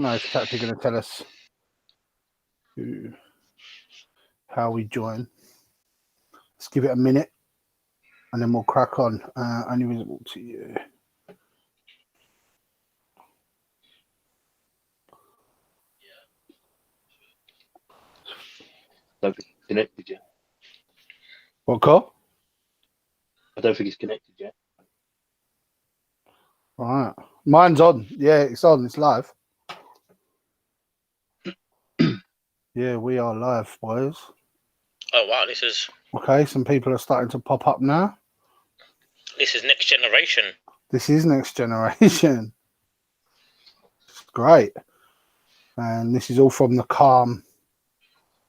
No, it's actually going to tell us how we join. Let's give it a minute, and then we'll crack on. Only visible to you. I don't think it's connected yet. What, Cole? I don't think it's connected yet. All right. Mine's on. Yeah, it's on. It's live. Yeah, we are live, boys. Oh wow, this is Okay, some people are starting to pop up now. next generation. This is next generation. It's great. And this is all from the Calm.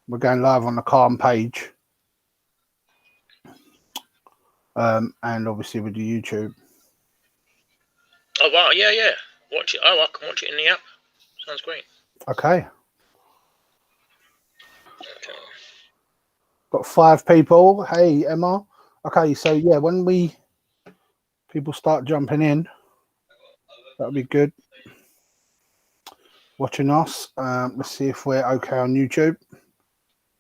We're going live on the Calm page. And obviously with the YouTube. Oh wow, yeah. Watch it. Oh, I can watch it in the app. Sounds great. Okay. Got 5 people. Hey, Emma. Okay, so yeah, when people start jumping in, that'll be good. Watching us. Let's see if we're okay on YouTube.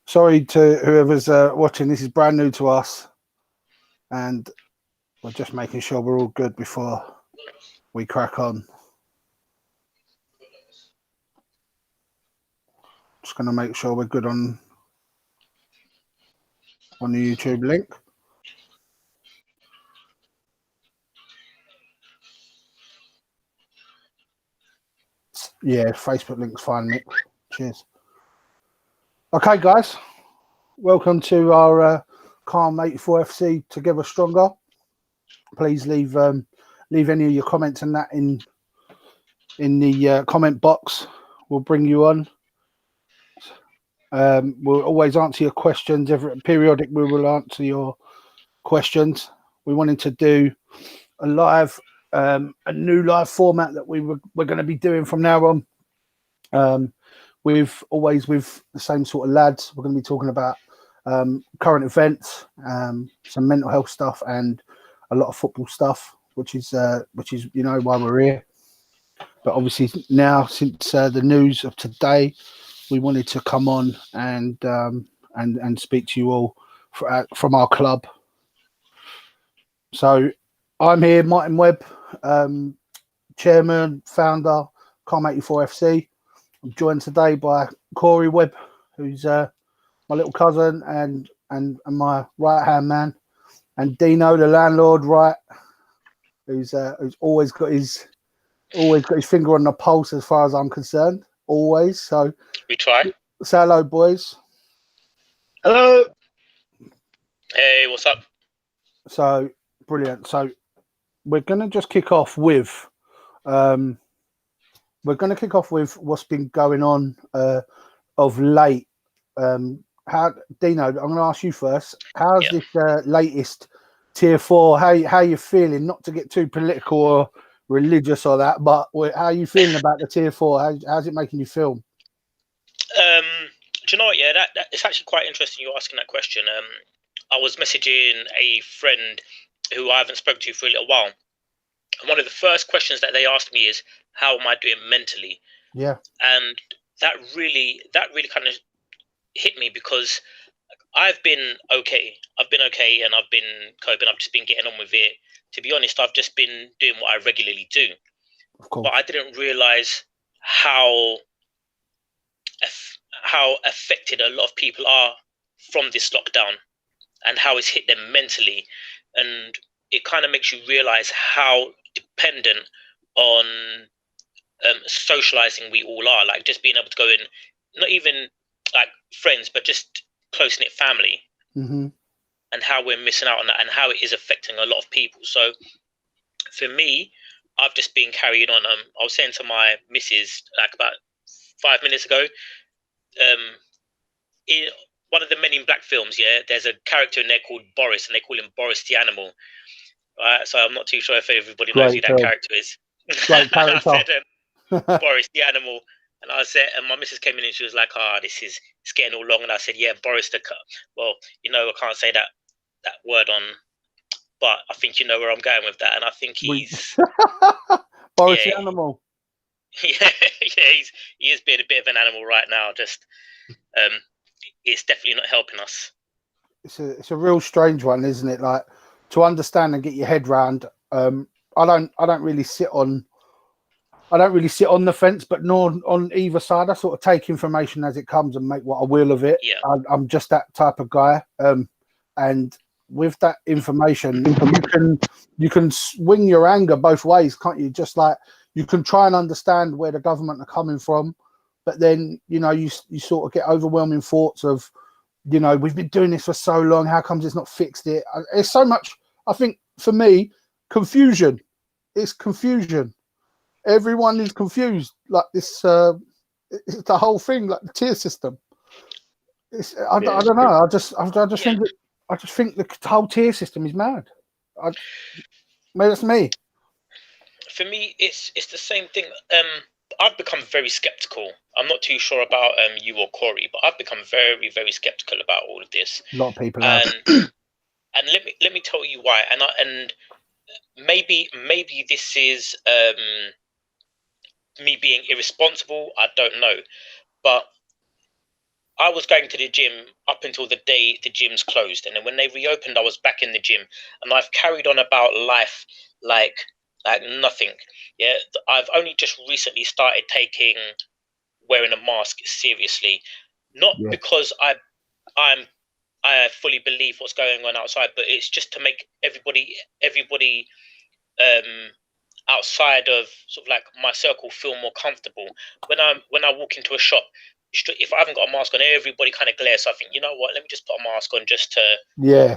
Sorry to whoever's watching. This is brand new to us, and we're just making sure we're all good before we crack on. Just going to make sure we're good on the YouTube link. Yeah, Facebook link's fine, Nick. Cheers. Okay, guys. Welcome to our Calm84fc Together Stronger. Please leave any of your comments and that in the comment box. We'll bring you on. We'll always answer your questions. Periodic, we will answer your questions. We wanted to do a new live format that we're going to be doing from now on. With the same sort of lads. We're going to be talking about current events, some mental health stuff, and a lot of football stuff, which is why we're here. But obviously now, since the news of today, we wanted to come on and speak to you all from our club. So I'm here, Martin Webb, chairman, founder, Calm84fc. I'm joined today by Corey Webb, who's my little cousin and my right hand man, and Deano, the landlord, right, who's always got his finger on the pulse as far as I'm concerned. Always. So we try. Say hello, boys. Hello. Hey, what's up? So brilliant. So we're gonna just kick off with what's been going on of late. How, Deano, I'm going to ask you first. How's this latest Tier 4? How you feeling? Not to get too political or religious or that, but how are you feeling about the Tier 4? How's it making you feel? Do you know what? Yeah, that it's actually quite interesting you asking that question. I was messaging a friend who I haven't spoken to for a little while. And one of the first questions that they asked me is, how am I doing mentally? Yeah. And that really kind of hit me, because I've been okay. I've been okay, and I've been coping. I've just been getting on with it. To be honest, I've just been doing what I regularly do. Of course. But I didn't realize how affected a lot of people are from this lockdown and how it's hit them mentally. And it kind of makes you realize how dependent on socializing we all are. Like, just being able to go in, not even like friends, but just close-knit family. Mm-hmm. And how we're missing out on that, and how it is affecting a lot of people. So for me, I've just been carrying on. I was saying to my missus like about 5 minutes ago, in one of the Men in Black films, there's a character in there called Boris, and they call him Boris the Animal. Right, so I'm not too sure if everybody knows who that character is. Great character. I said, Boris the Animal. And I said, and my missus came in and she was like, this is, it's getting all long. And I said, yeah, Boris the cut. Well, I can't say that word on, but I think you know where I'm going with that. And I think he's Boris the Animal. Yeah, he is being a bit of an animal right now. Just it's definitely not helping us. It's a real strange one, isn't it? Like, to understand and get your head round. I don't really sit on the fence, but nor on either side. I sort of take information as it comes and make what I will of it. Yeah. I'm just that type of guy. And with that information, you can swing your anger both ways, can't you? Just like you can try and understand where the government are coming from, but then you sort of get overwhelming thoughts of, we've been doing this for so long. How comes it's not fixed it? It's so much. I think for me, confusion. It's confusion. Everyone is confused. Like this, it's the whole thing, like the tier system. I don't know. I just think the whole tier system is mad. Maybe that's me. For me, it's the same thing. I've become very skeptical. I'm not too sure about you or Corey, but I've become very, very skeptical about all of this. A lot of people have. And let me tell you why. And maybe this is me being irresponsible. I don't know, but I was going to the gym up until the day the gyms closed, and then when they reopened, I was back in the gym, and I've carried on about life like nothing. Yeah, I've only just recently started taking wearing a mask seriously, not because I fully believe what's going on outside, but it's just to make everybody outside of sort of like my circle feel more comfortable. When I walk into a shop, if I haven't got a mask on, everybody kind of glares. So I think, you know what, let me just put a mask on just to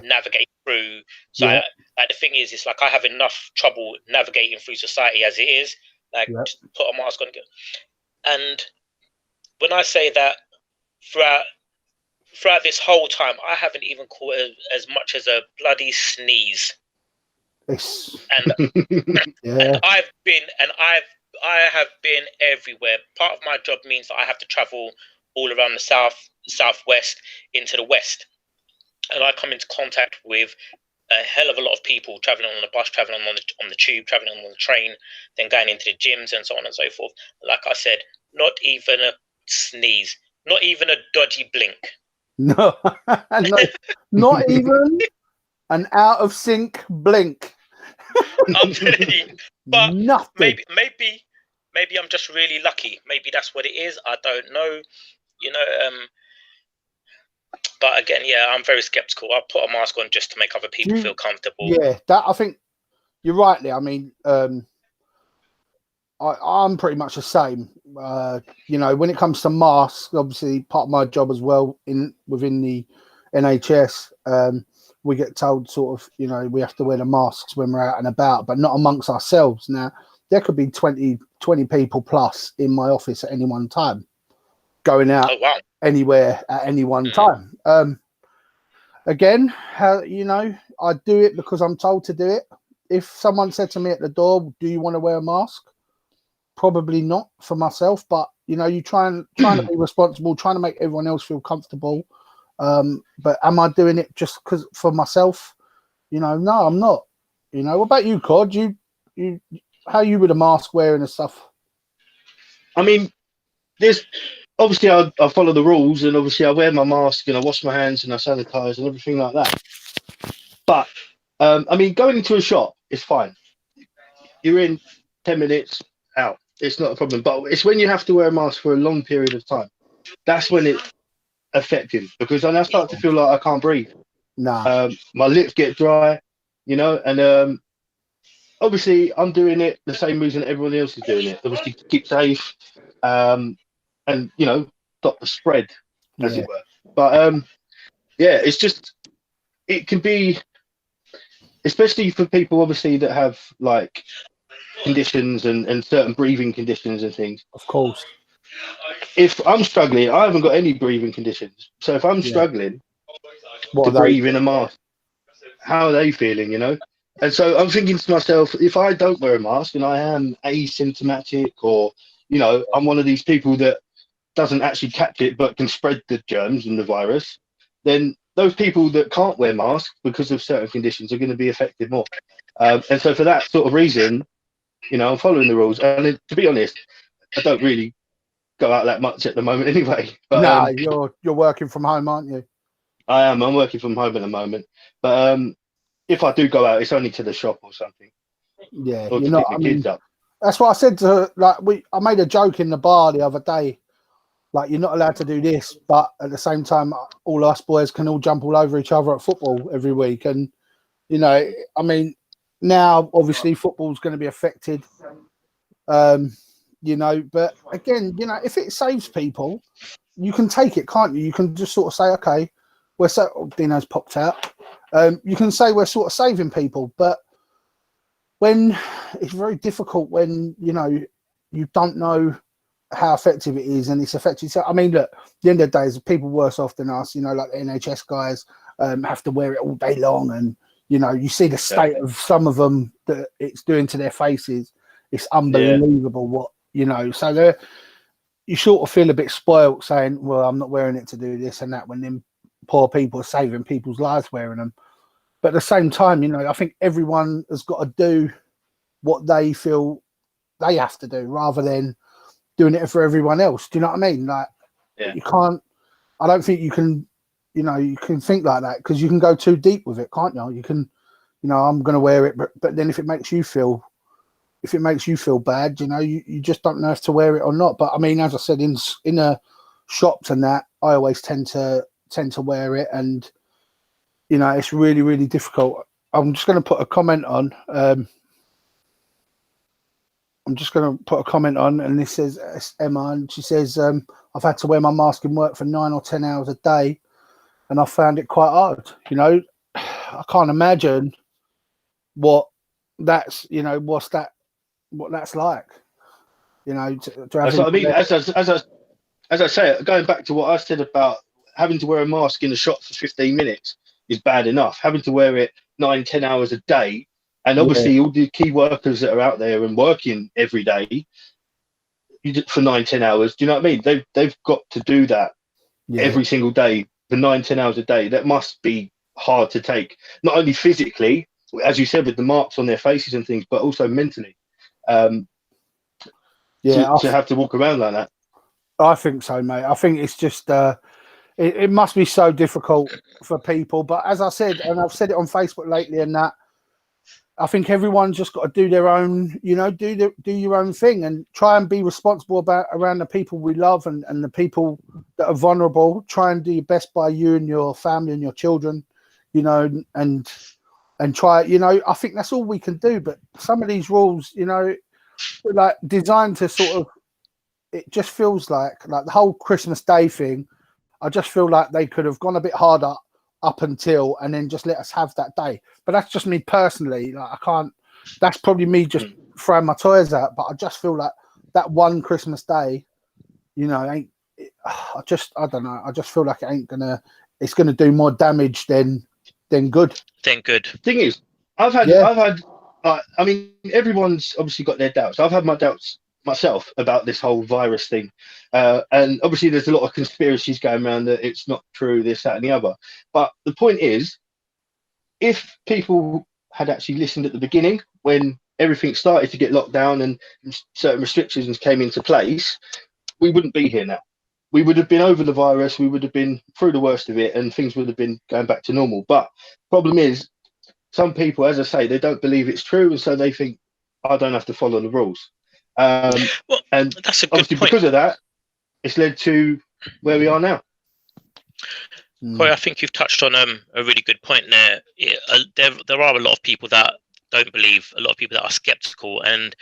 navigate through. So like the thing is, it's like I have enough trouble navigating through society as it is. Like just put a mask on. And when I say that, throughout this whole time, I haven't even caught as much as a bloody sneeze. And and I have been everywhere. Part of my job means that I have to travel all around the southwest into the west, and I come into contact with a hell of a lot of people traveling on the bus, traveling on the tube, traveling on the train, then going into the gyms and so on and so forth. Like I said, not even a sneeze, not even a dodgy blink. No, not even an out of sync blink. I'm telling you, but nothing. Maybe I'm just really lucky. Maybe that's what it is. I don't know. But again, I'm very skeptical. I put a mask on just to make other people feel comfortable. Yeah, that I think you're right there. I mean, I'm pretty much the same. When it comes to masks, obviously part of my job as well within the NHS, we get told sort of, we have to wear the masks when we're out and about, but not amongst ourselves. Now, there could be 20 people plus in my office at any one time going out anywhere at any one time. Again, I do it because I'm told to do it. If someone said to me at the door, do you want to wear a mask? Probably not for myself, but you trying to be responsible, trying to make everyone else feel comfortable. But am I doing it just because for myself? No, I'm not. What about you, Cod? You how you with a mask wearing and stuff? I mean, there's obviously I follow the rules, and obviously I wear my mask and I wash my hands and I sanitize and everything like that. But I mean, going into a shop is fine. You're in 10 minutes, out. It's not a problem. But it's when you have to wear a mask for a long period of time. That's when it's affecting, because then I start to feel like I can't breathe. My lips get dry, and obviously I'm doing it the same reason everyone else is doing it. Obviously to keep safe, and stop the spread, as it were. But it's just, it can be, especially for people obviously that have like conditions and certain breathing conditions and things. Of course. If I'm struggling, I haven't got any breathing conditions. So if I'm struggling to breathe in a mask, how are they feeling, And so I'm thinking to myself, if I don't wear a mask and I am asymptomatic, or, I'm one of these people that doesn't actually catch it but can spread the germs and the virus, then those people that can't wear masks because of certain conditions are going to be affected more. And so for that sort of reason, I'm following the rules. And to be honest, I don't really go out that much at the moment anyway. But No, you're working from home, aren't you? I am. I'm working from home at the moment. But if I do go out, it's only to the shop or something, Yeah, or you're to not. pick the I mean, kids up. that's what I said to her. Like, I made a joke in the bar the other day. Like, you're not allowed to do this, but at the same time, all us boys can all jump all over each other at football every week. And, you know, I mean, now obviously football's going to be affected, you know, but again, you know, if it saves people, you can take it, can't you? You can just sort of say, okay, Dino's popped out. You can say we're sort of saving people, but when it's very difficult when, you know, you don't know how effective it is and it's effective. So, I mean, look, at the end of the day, there's people worse off than us, you know, like the NHS guys have to wear it all day long. And, you know, you see the state of some of them that it's doing to their faces. It's unbelievable what, you know, so you sort of feel a bit spoilt saying, well, I'm not wearing it to do this and that, when them poor people are saving people's lives wearing them. But at the same time, you know, I think everyone has got to do what they feel they have to do rather than doing it for everyone else. Do you know what I mean? Like, you can't, I don't think you can, you know, you can think like that because you can go too deep with it, can't you? You can, you know, I'm going to wear it, but then if it makes you feel bad, you know, you just don't know if to wear it or not. But I mean, as I said, in shops and that, I always tend to wear it, and you know, it's really, really difficult. I'm just going to put a comment on. I'm just going to put a comment on, and this says it's Emma, and she says, I've had to wear my mask in work for 9 or 10 hours a day, and I found it quite hard. You know, I can't imagine what that's, you know, what that's like. You know, to That's what I mean. As I say, going back to what I said about having to wear a mask in the shop for 15 minutes is bad enough. Having to wear it 9-10 hours a day, and obviously all the key workers that are out there and working every day for 9-10 hours. Do you know what I mean? They've got to do that every single day for 9-10 hours a day. That must be hard to take, not only physically, as you said, with the marks on their faces and things, but also mentally. To have to walk around like that. I think so, mate. I think it's just it must be so difficult for people. But as I said, and I've said it on Facebook lately, and that I think everyone's just got to do their own, you know, do your own thing and try and be responsible around the people we love and the people that are vulnerable. Try and do your best by you and your family and your children, you know, and try, you know, I think that's all we can do. But some of these rules, you know, like designed to sort of, it just feels like the whole Christmas Day thing. I just feel like they could have gone a bit harder up until, and then just let us have that day. But that's just me personally. Like, I can't. That's probably me just throwing my toys out. But I just feel like that one Christmas Day, you know, I don't know. I just feel like it's gonna do more damage than good. Thing is, I've had, I mean, everyone's obviously got their doubts. I've had my doubts myself about this whole virus thing, and obviously there's a lot of conspiracies going around that it's not true, this, that, and the other. But the point is, if people had actually listened at the beginning when everything started to get locked down and certain restrictions came into place, we wouldn't be here now. We would have been over the virus, we would have been through the worst of it, and things would have been going back to normal. But problem is, some people, as I say, they don't believe it's true, and so they think, I don't have to follow the rules. And that's a good point. Because of that, it's led to where we are now. Corey, I think you've touched on a really good point there. There are a lot of people that don't believe, a lot of people that are skeptical, and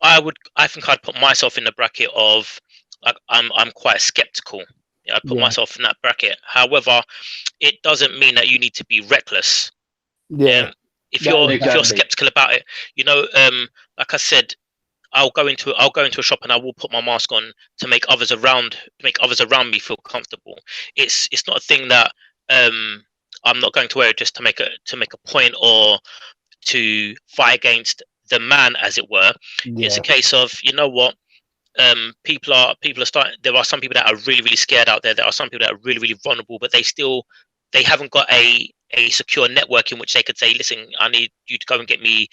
I think I'd put myself in the bracket of, like, I'm quite skeptical. I'd put myself in that bracket. However, it doesn't mean that you need to be reckless. If you're skeptical about it, you know, like I said, I'll go into a shop and I will put my mask on to make others around me feel comfortable. It's not a thing that I'm not going to wear it just to make a point or to fight against the man, as it were. It's a case of, you know what, people are starting. There are some people that are really, really scared out there. There are some people that are really, really vulnerable, but they haven't got a a secure network in which they could say, listen, I need you to go and get me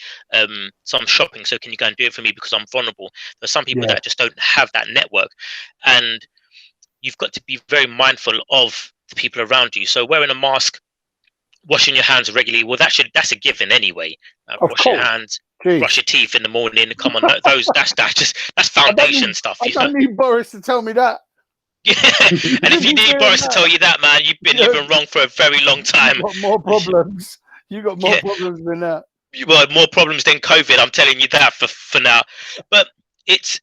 some shopping, so can you go and do it for me because I'm vulnerable. There's some people that just don't have that network, and you've got to be very mindful of the people around you. So wearing a mask, washing your hands regularly, well, that's a given anyway. Wash your hands, brush your teeth in the morning. Come on, that's foundation stuff. I don't need Boris to tell me that. Yeah, and if you need Boris to tell you that, man, you've been living wrong for a very long time. You've got more problems. You got more problems than that. You got more problems than COVID. I'm telling you that for now. But it's,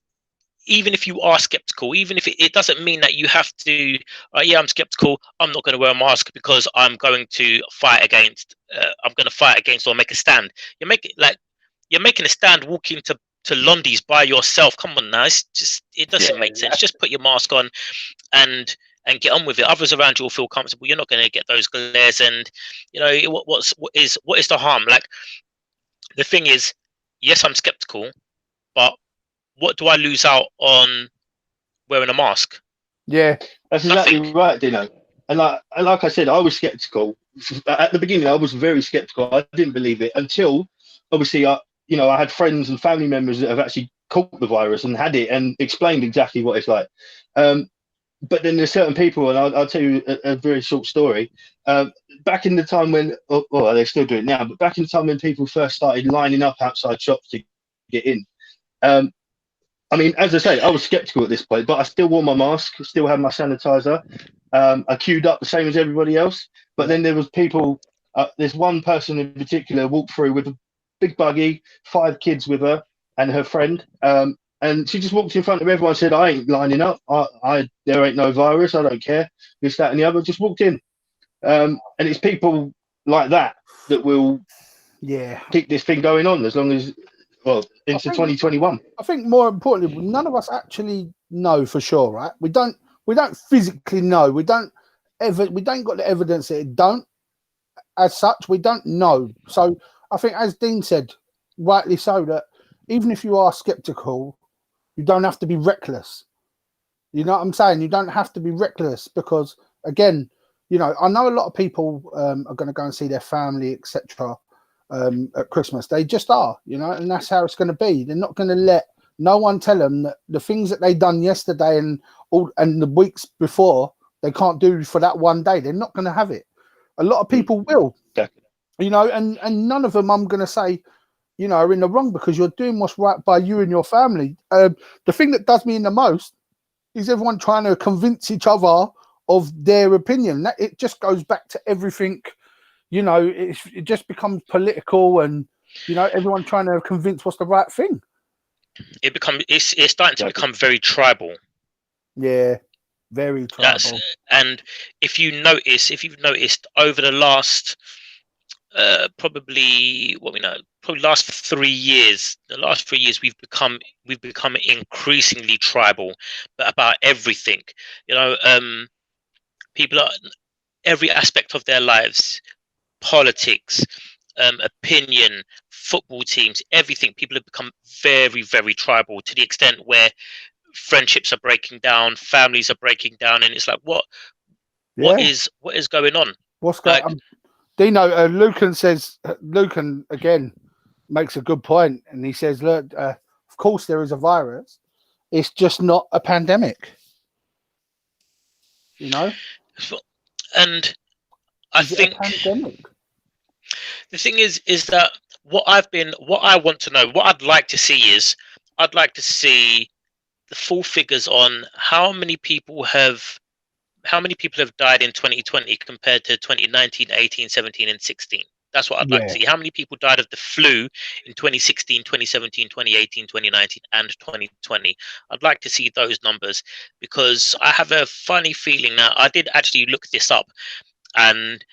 even if you are skeptical, even if it doesn't mean that you have to, I'm skeptical, I'm not going to wear a mask because I'm going to fight against, or make a stand. You're making a stand walking to Londi's by yourself. Come on now, it doesn't make sense. Just put your mask on and get on with it. Others around you will feel comfortable. You're not going to get those glares, and what is the harm? Like, the thing is, yes, I'm skeptical, but what do I lose out on wearing a mask? Yeah, that's exactly right, Deano. And like I said, I was skeptical at the beginning. I was very skeptical. I didn't believe it until, obviously, I had friends and family members that have actually caught the virus and had it and explained exactly what it's like. But then there's certain people, and I'll tell you a very short story. Back in the time when, well, they still do it now, but back in the time when people first started lining up outside shops to get in, I mean, as I say, I was skeptical at this point, but I still wore my mask, still had my sanitizer. I queued up the same as everybody else. But then there was people, there's one person in particular walked through with a big buggy, 5 kids with her and her friend. And she just walked in front of everyone and said, I ain't lining up. There ain't no virus. I don't care. This, that, and the other. Just walked in. And it's people like that will keep this thing going on as long as, well, into 2021. I think more importantly, none of us actually know for sure, right? We don't physically know. We don't got the evidence that it don't. As such, we don't know. So I think, as Dean said, rightly so, that even if you are skeptical, you don't have to be reckless. You know what I'm saying? You don't have to be reckless because, again, I know a lot of people are going to go and see their family, etc. At Christmas. They just are, and that's how it's going to be. They're not going to let no one tell them that the things that they done yesterday and the weeks before they can't do for that one day. They're not going to have it. A lot of people will, and none of them, I'm going to say, are in the wrong because you're doing what's right by you and your family. The thing that does me in the most is everyone trying to convince each other of their opinion. That it just goes back to everything. It just becomes political, and everyone trying to convince what's the right thing. It's starting to become very tribal. Yeah, very tribal. And if you've noticed over the last probably last 3 years, we've become increasingly tribal, but about everything. People are, every aspect of their lives, politics, opinion, football teams, everything. People have become very, very tribal, to the extent where friendships are breaking down, families are breaking down, and it's like, what is going on? What's going on? Deano, Lucan again makes a good point, and he says, look, of course there is a virus, it's just not a pandemic. And I think the thing is that what I want to know, what I'd like to see is, I'd like to see the full figures on how many people have died in 2020 compared to 2019, 18, 17, and 16. That's what I'd like to see. How many people died of the flu in 2016, 2017, 2018, 2019, and 2020? I'd like to see those numbers, because I have a funny feeling now. I did actually look this up, and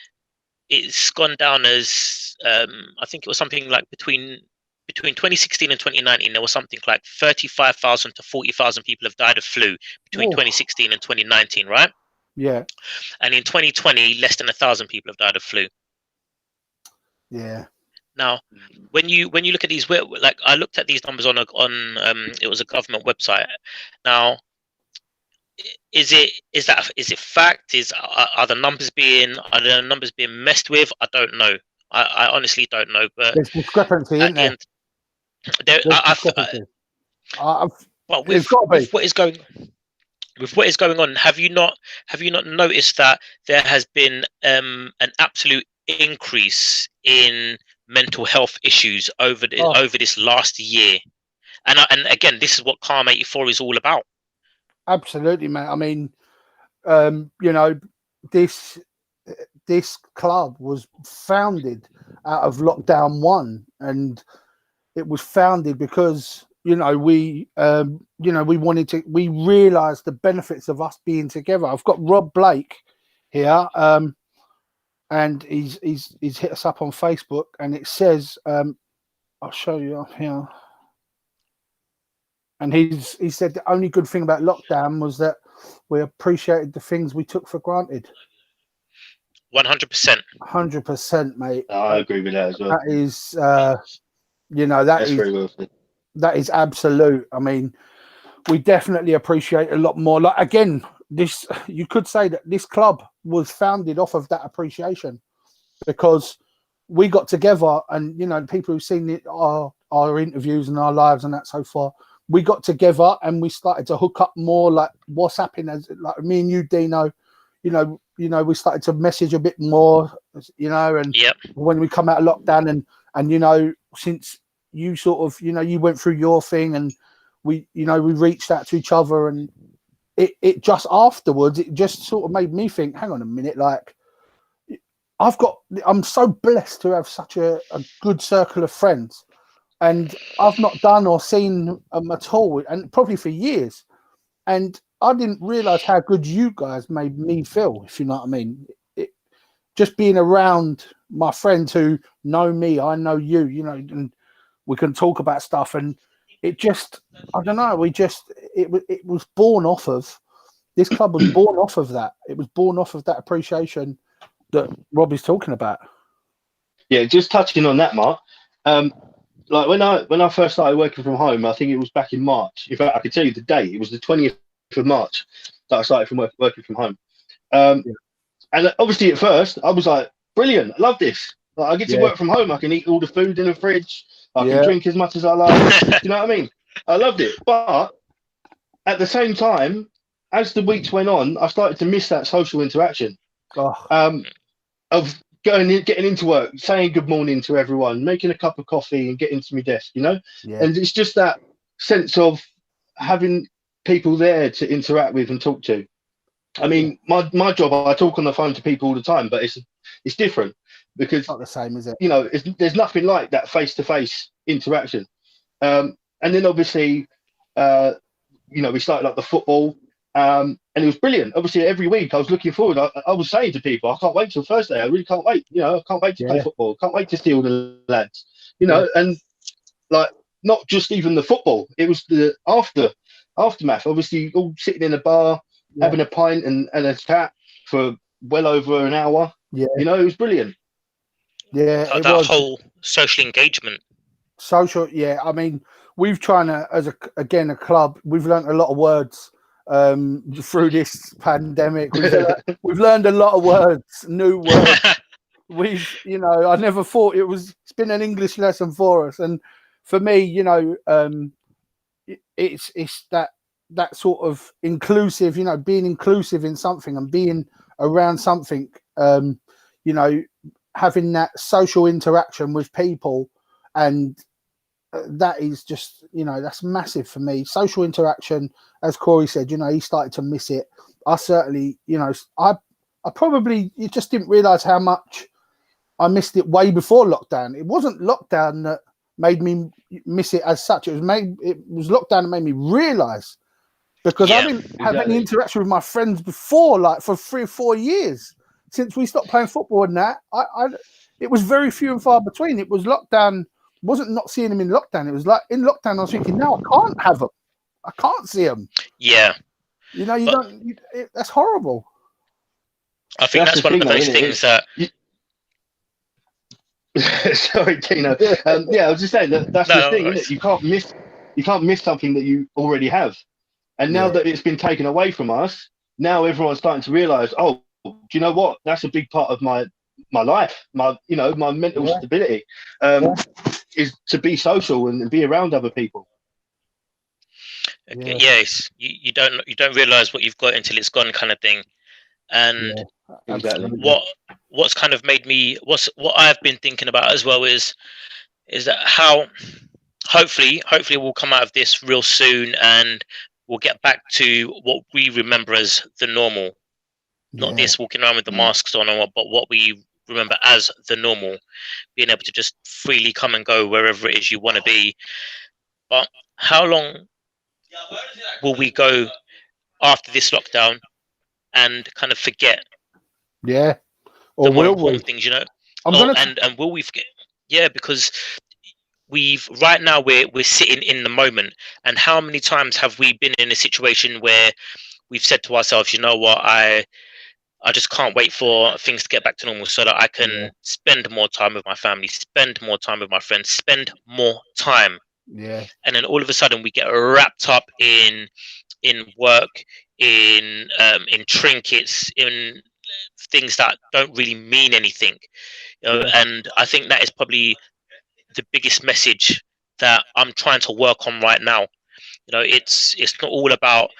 it's gone down as I think it was something like between 2016 and 2019, there was something like 35,000 to 40,000 people have died of flu between 2016 and 2019, right? Yeah. And in 2020, less than 1,000 people have died of flu. Yeah. Now, when you look at these, like I looked at these numbers on it was a government website. Now, is it fact? Are the numbers being messed with? I don't know. I honestly don't know. But There's discrepancy, at isn't the there? end, there, There's discrepancy. well, It's got to be. with what is going on, have you not noticed that there has been an absolute increase in mental health issues over this last year? And again, this is what Calm84 is all about. Absolutely, mate. I mean, you know, this club was founded out of lockdown 1, and it was founded because we realized the benefits of us being together. I've got Rob Blake here, and he's hit us up on Facebook, and it says, I'll show you up here. And he said the only good thing about lockdown was that we appreciated the things we took for granted. 100%. 100%, mate. I agree with that as well. That is, that is absolute. I mean, we definitely appreciate a lot more. Like, again, you could say that this club was founded off of that appreciation, because we got together, and people who've seen our interviews and our lives and that so far, we got together and we started to hook up more, like WhatsApping, as like me and you, Deano. We started to message a bit more, and yep. When we come out of lockdown, and since you sort of, you went through your thing, and we reached out to each other, and it just afterwards, it just sort of made me think, hang on a minute, like, I'm so blessed to have such a good circle of friends, and I've not done or seen them at all, and probably for years. And I didn't realize how good you guys made me feel, if you know what I mean. Just being around my friends who know me, I know you, and we can talk about stuff. And it just, I don't know, it was born off of, this club was born off of that. It was born off of that appreciation that Rob is talking about. Yeah, just touching on that, Mark. Like when I first started working from home, I think it was back in March. In fact, I could tell you the date. It was the 20th of March that I started from working from home. And obviously at first I was like, brilliant, I love this. Like, I get to work from home. I can eat all the food in the fridge. I can drink as much as I like. Do you know what I mean? I loved it. But at the same time, as the weeks went on, I started to miss that social interaction. Of getting into work, saying good morning to everyone, making a cup of coffee and getting to my desk, and it's just that sense of having people there to interact with and talk to. I mean, my job, I talk on the phone to people all the time, but it's different, because it's not the same, is it? There's nothing like that face-to-face interaction. And then obviously we started like the football, and it was brilliant. Obviously, every week I was looking forward. I was saying to people, I can't wait till Thursday. I really can't wait. I can't wait to play football. Can't wait to see all the lads. And like, not just even the football. It was the aftermath. Obviously, all sitting in a bar, having a pint and a chat for well over an hour. Yeah, it was brilliant. Yeah, that whole social engagement. I mean, we've trying to, as a club, we've learned a lot of words through this pandemic. We've learned a lot of words, new words. I never thought it's been an English lesson for us. And for me, it's that sort of inclusive, being inclusive in something and being around something, having that social interaction with people. And that is just, that's massive for me. Social interaction, as Corey said, he started to miss it. I certainly, I probably, you just didn't realize how much I missed it way before lockdown. It wasn't lockdown that made me miss it as such. It was lockdown that made me realize, because I've been having interaction with my friends before, like for 3 or 4 years since we stopped playing football, and that it was very few and far between. It was lockdown. Wasn't not seeing them in lockdown. It was like in lockdown I was thinking, no, I can't have them. I can't see them. Yeah. That's horrible. I think that's one of those things that... Sorry, Tino. I was just saying that's the thing, isn't it? You can't miss something that you already have. And now that it's been taken away from us, now everyone's starting to realise, oh, do you know what? That's a big part of my life, my mental stability, is to be social and be around other people. Okay, yes, you don't realise what you've got until it's gone, kind of thing. And exactly. what's kind of made me what I've been thinking about as well is that how hopefully we'll come out of this real soon and we'll get back to what we remember as the normal, not this walking around with the masks on, but what we remember as the normal, being able to just freely come and go wherever it is you want to be. But how long will we go after this lockdown and kind of forget or the more will important we? things, you know? And will we forget? Yeah, because right now we're sitting in the moment, and how many times have we been in a situation where we've said to ourselves, you know what, I just can't wait for things to get back to normal so that I can spend more time with my family, spend more time with my friends, spend more time. And then all of a sudden we get wrapped up in work, in trinkets, in things that don't really mean anything. And I think that is probably the biggest message that I'm trying to work on right now. It's not all about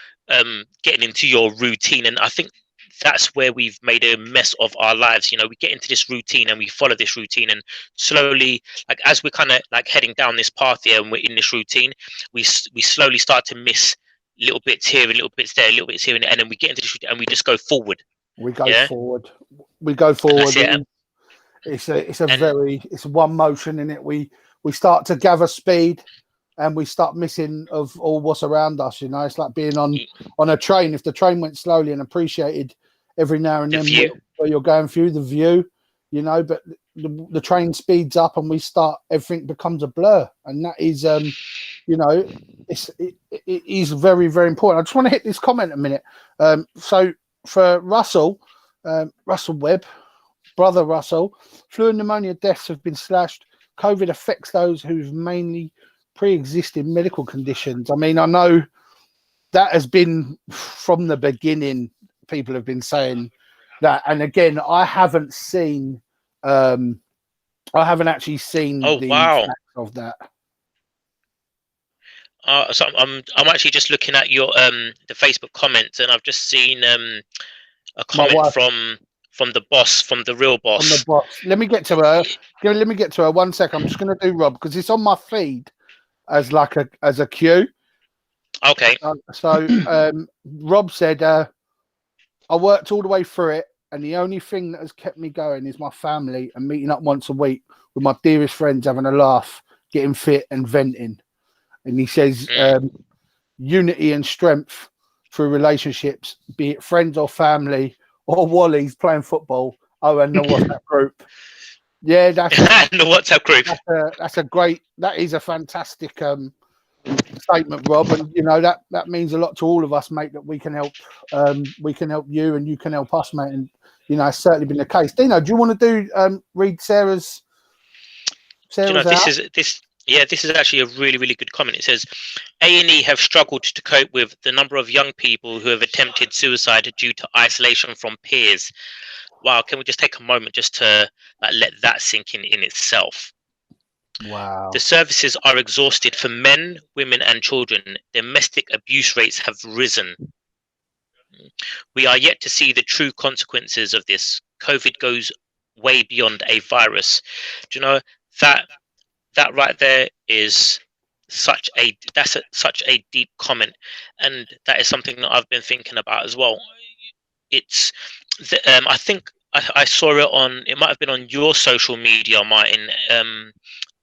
getting into your routine, and I think that's where we've made a mess of our lives. We get into this routine and we follow this routine, and slowly, like as we're kind of like heading down this path here and we're in this routine, we slowly start to miss little bits here and little bits there, little bits here and there, and then we get into this routine and we just go forward. We go forward. It's one motion in it. We start to gather speed and we start missing of all what's around us. It's like being on a train. If the train went slowly and appreciated every now and then where you're going through, the view, but the train speeds up and everything becomes a blur. And that is, it is very, very important. I just want to hit this comment a minute. So for Russell Webb, brother Russell, flu and pneumonia deaths have been slashed. COVID affects those who've mainly pre-existing medical conditions. I mean, I know that has been from the beginning. People have been saying that, and again, I haven't actually seen the facts of that. So I'm actually just looking at your the Facebook comments, and I've just seen a comment from the boss, from the real boss. From the boss. Let me get to her. Let me get to her. 1 second. I'm just going to do Rob because it's on my feed as a cue. Okay. So Rob said, I worked all the way through it, and the only thing that has kept me going is my family and meeting up once a week with my dearest friends, having a laugh, getting fit and venting. And he says, unity and strength through relationships, be it friends or family or Wally's playing football. Oh, and the WhatsApp group. Yeah, that's the WhatsApp group. That is a fantastic statement, Rob, and that means a lot to all of us, mate. That we can help you, and you can help us, mate. And it's certainly been the case. Deano, do you want to read Sarah's? This is actually a really, really good comment. It says, A&E have struggled to cope with the number of young people who have attempted suicide due to isolation from peers. Wow, can we just take a moment just to let that sink in itself? Wow. The services are exhausted for men, women and children. Domestic abuse rates have risen. We are yet to see the true consequences of this. COVID goes way beyond a virus. Do you know that right there is such a deep comment, and that is something that I've been thinking about as well. It's I think I saw it might have been on your social media, Martin.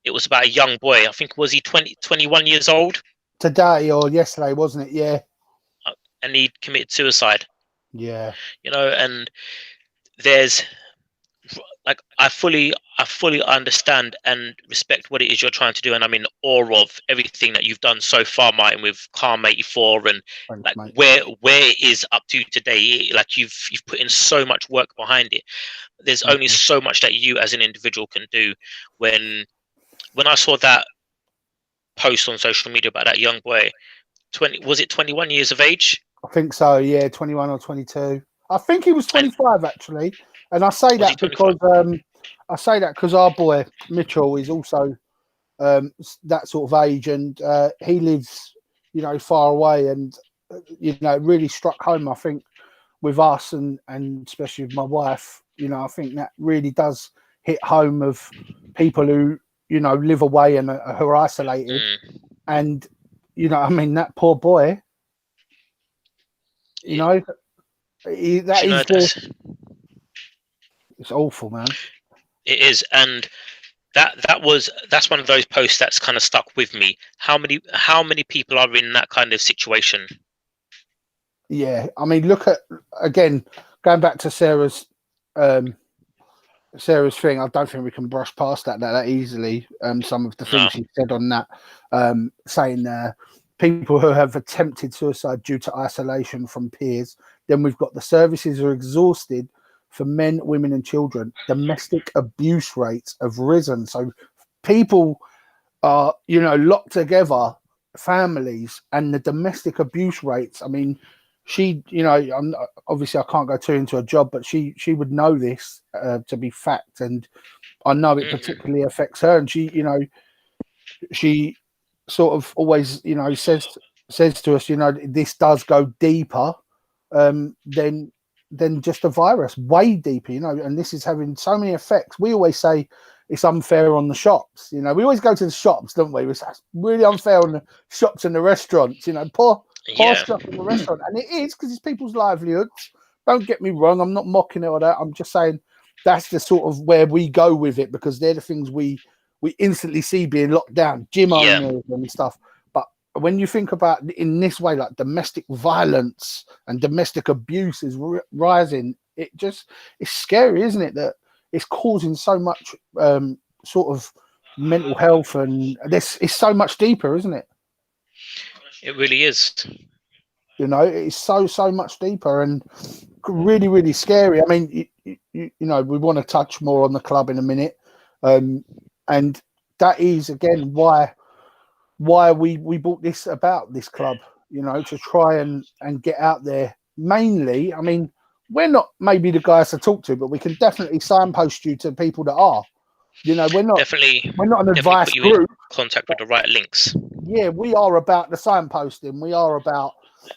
It was about a young boy. I think, was he 21 years old? Today or yesterday, wasn't it? Yeah. And he committed suicide. Yeah. And there's I fully understand and respect what it is you're trying to do, and I'm in awe of everything that you've done so far, Martin, with Calm84 and Thanks, where it is up to today. Like you've put in so much work behind it. There's only so much that you as an individual can do. When I saw that post on social media about that young boy, Was it 21 years of age? I think so. Yeah, 21 or 22. I think he was 25 actually, and I say Was he that because our boy Mitchell is also that sort of age, and he lives, you know, far away, and you know, it really struck home. I think with us and especially with my wife, you know, I think that really does hit home of people who, you know, live away and are isolated, and you know, I mean, that poor boy, you know, it's awful, man. It is, and that's one of those posts that's kind of stuck with me. How many people are in that kind of situation? Yeah, I mean, look at, again, going back to Sarah's thing. I don't think we can brush past that easily. Some of the things she said on that, saying people who have attempted suicide due to isolation from peers. Then we've got the services are exhausted for men, women, and children. Domestic abuse rates have risen. So people are, you know, locked together, families, and the domestic abuse rates. I mean, she, you know, obviously I can't go too into her job, but she would know this to be fact, and I know it particularly affects her. And she, you know, she sort of always, you know, says to us, you know, this does go deeper than just a virus, way deeper, you know, and this is having so many effects. We always say it's unfair on the shops, you know, we always go to the shops, don't we? It's really unfair on the shops and the restaurants, you know, poor stuff in the restaurant, and it is because it's people's livelihoods. Don't get me wrong, I'm not mocking it or that. I'm just saying that's the sort of where we go with it, because they're the things we instantly see being locked down, gym owners and stuff. But when you think about in this way, like domestic violence and domestic abuse is rising, it's scary, isn't it? That it's causing so much sort of mental health, and this is so much deeper, isn't it? It really is. You know, it's so much deeper and really, really scary. I mean, you know, we want to touch more on the club in a minute, and that is again why we brought this about this club. You know, to try and get out there. Mainly, I mean, we're not maybe the guys to talk to, but we can definitely signpost you to people that are. You know, we're not an advice group. Contact with the right links. Yeah, we are about the signposting. We are about,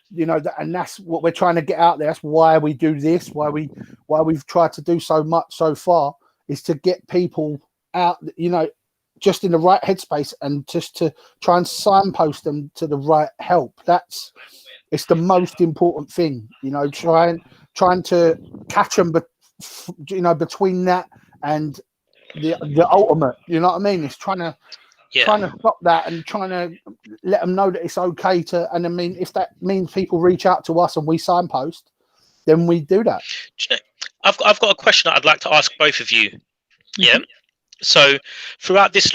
you know, and that's what we're trying to get out there. That's why we do this. Why we've tried to do so much so far is to get people out, you know, just in the right headspace, and just to try and signpost them to the right help. It's the most important thing, you know. Trying to catch them, but you know, between that and the ultimate, you know what I mean? It's trying to stop that and trying to let them know that it's okay to. And I mean, if that means people reach out to us and we signpost, then we do that. Do you know, I've got a question that I'd like to ask both of you. Yeah. So throughout this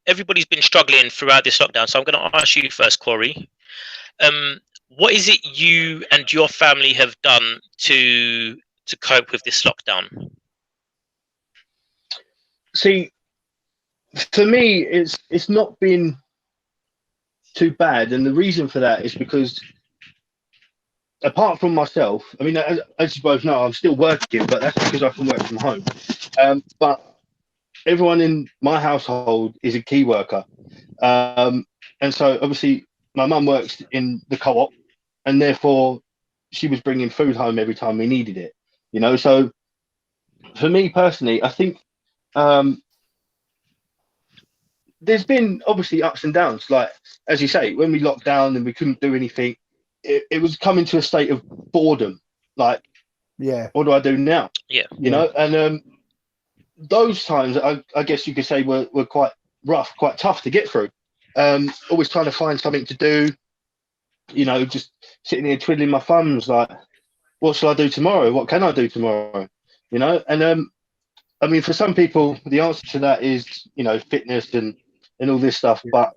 everybody's been struggling throughout this lockdown. So I'm going to ask you first, Corey. What is it you and your family have done to cope with this lockdown? See, for me, it's not been too bad, and the reason for that is because, apart from myself, I mean, as you both know, I'm still working, but that's because I can work from home. But everyone in my household is a key worker, and so obviously my mum works in the co-op, and therefore she was bringing food home every time we needed it. You know, so for me personally, I think. There's been obviously ups and downs, like as you say, when we locked down and we couldn't do anything, it was coming to a state of boredom. Like, what do I do now? Yeah, you know, and those times I guess you could say were quite rough, quite tough to get through. Always trying to find something to do, you know, just sitting here twiddling my thumbs, like, what shall I do tomorrow? What can I do tomorrow? You know, and I mean, for some people, the answer to that is, you know, fitness and all this stuff. But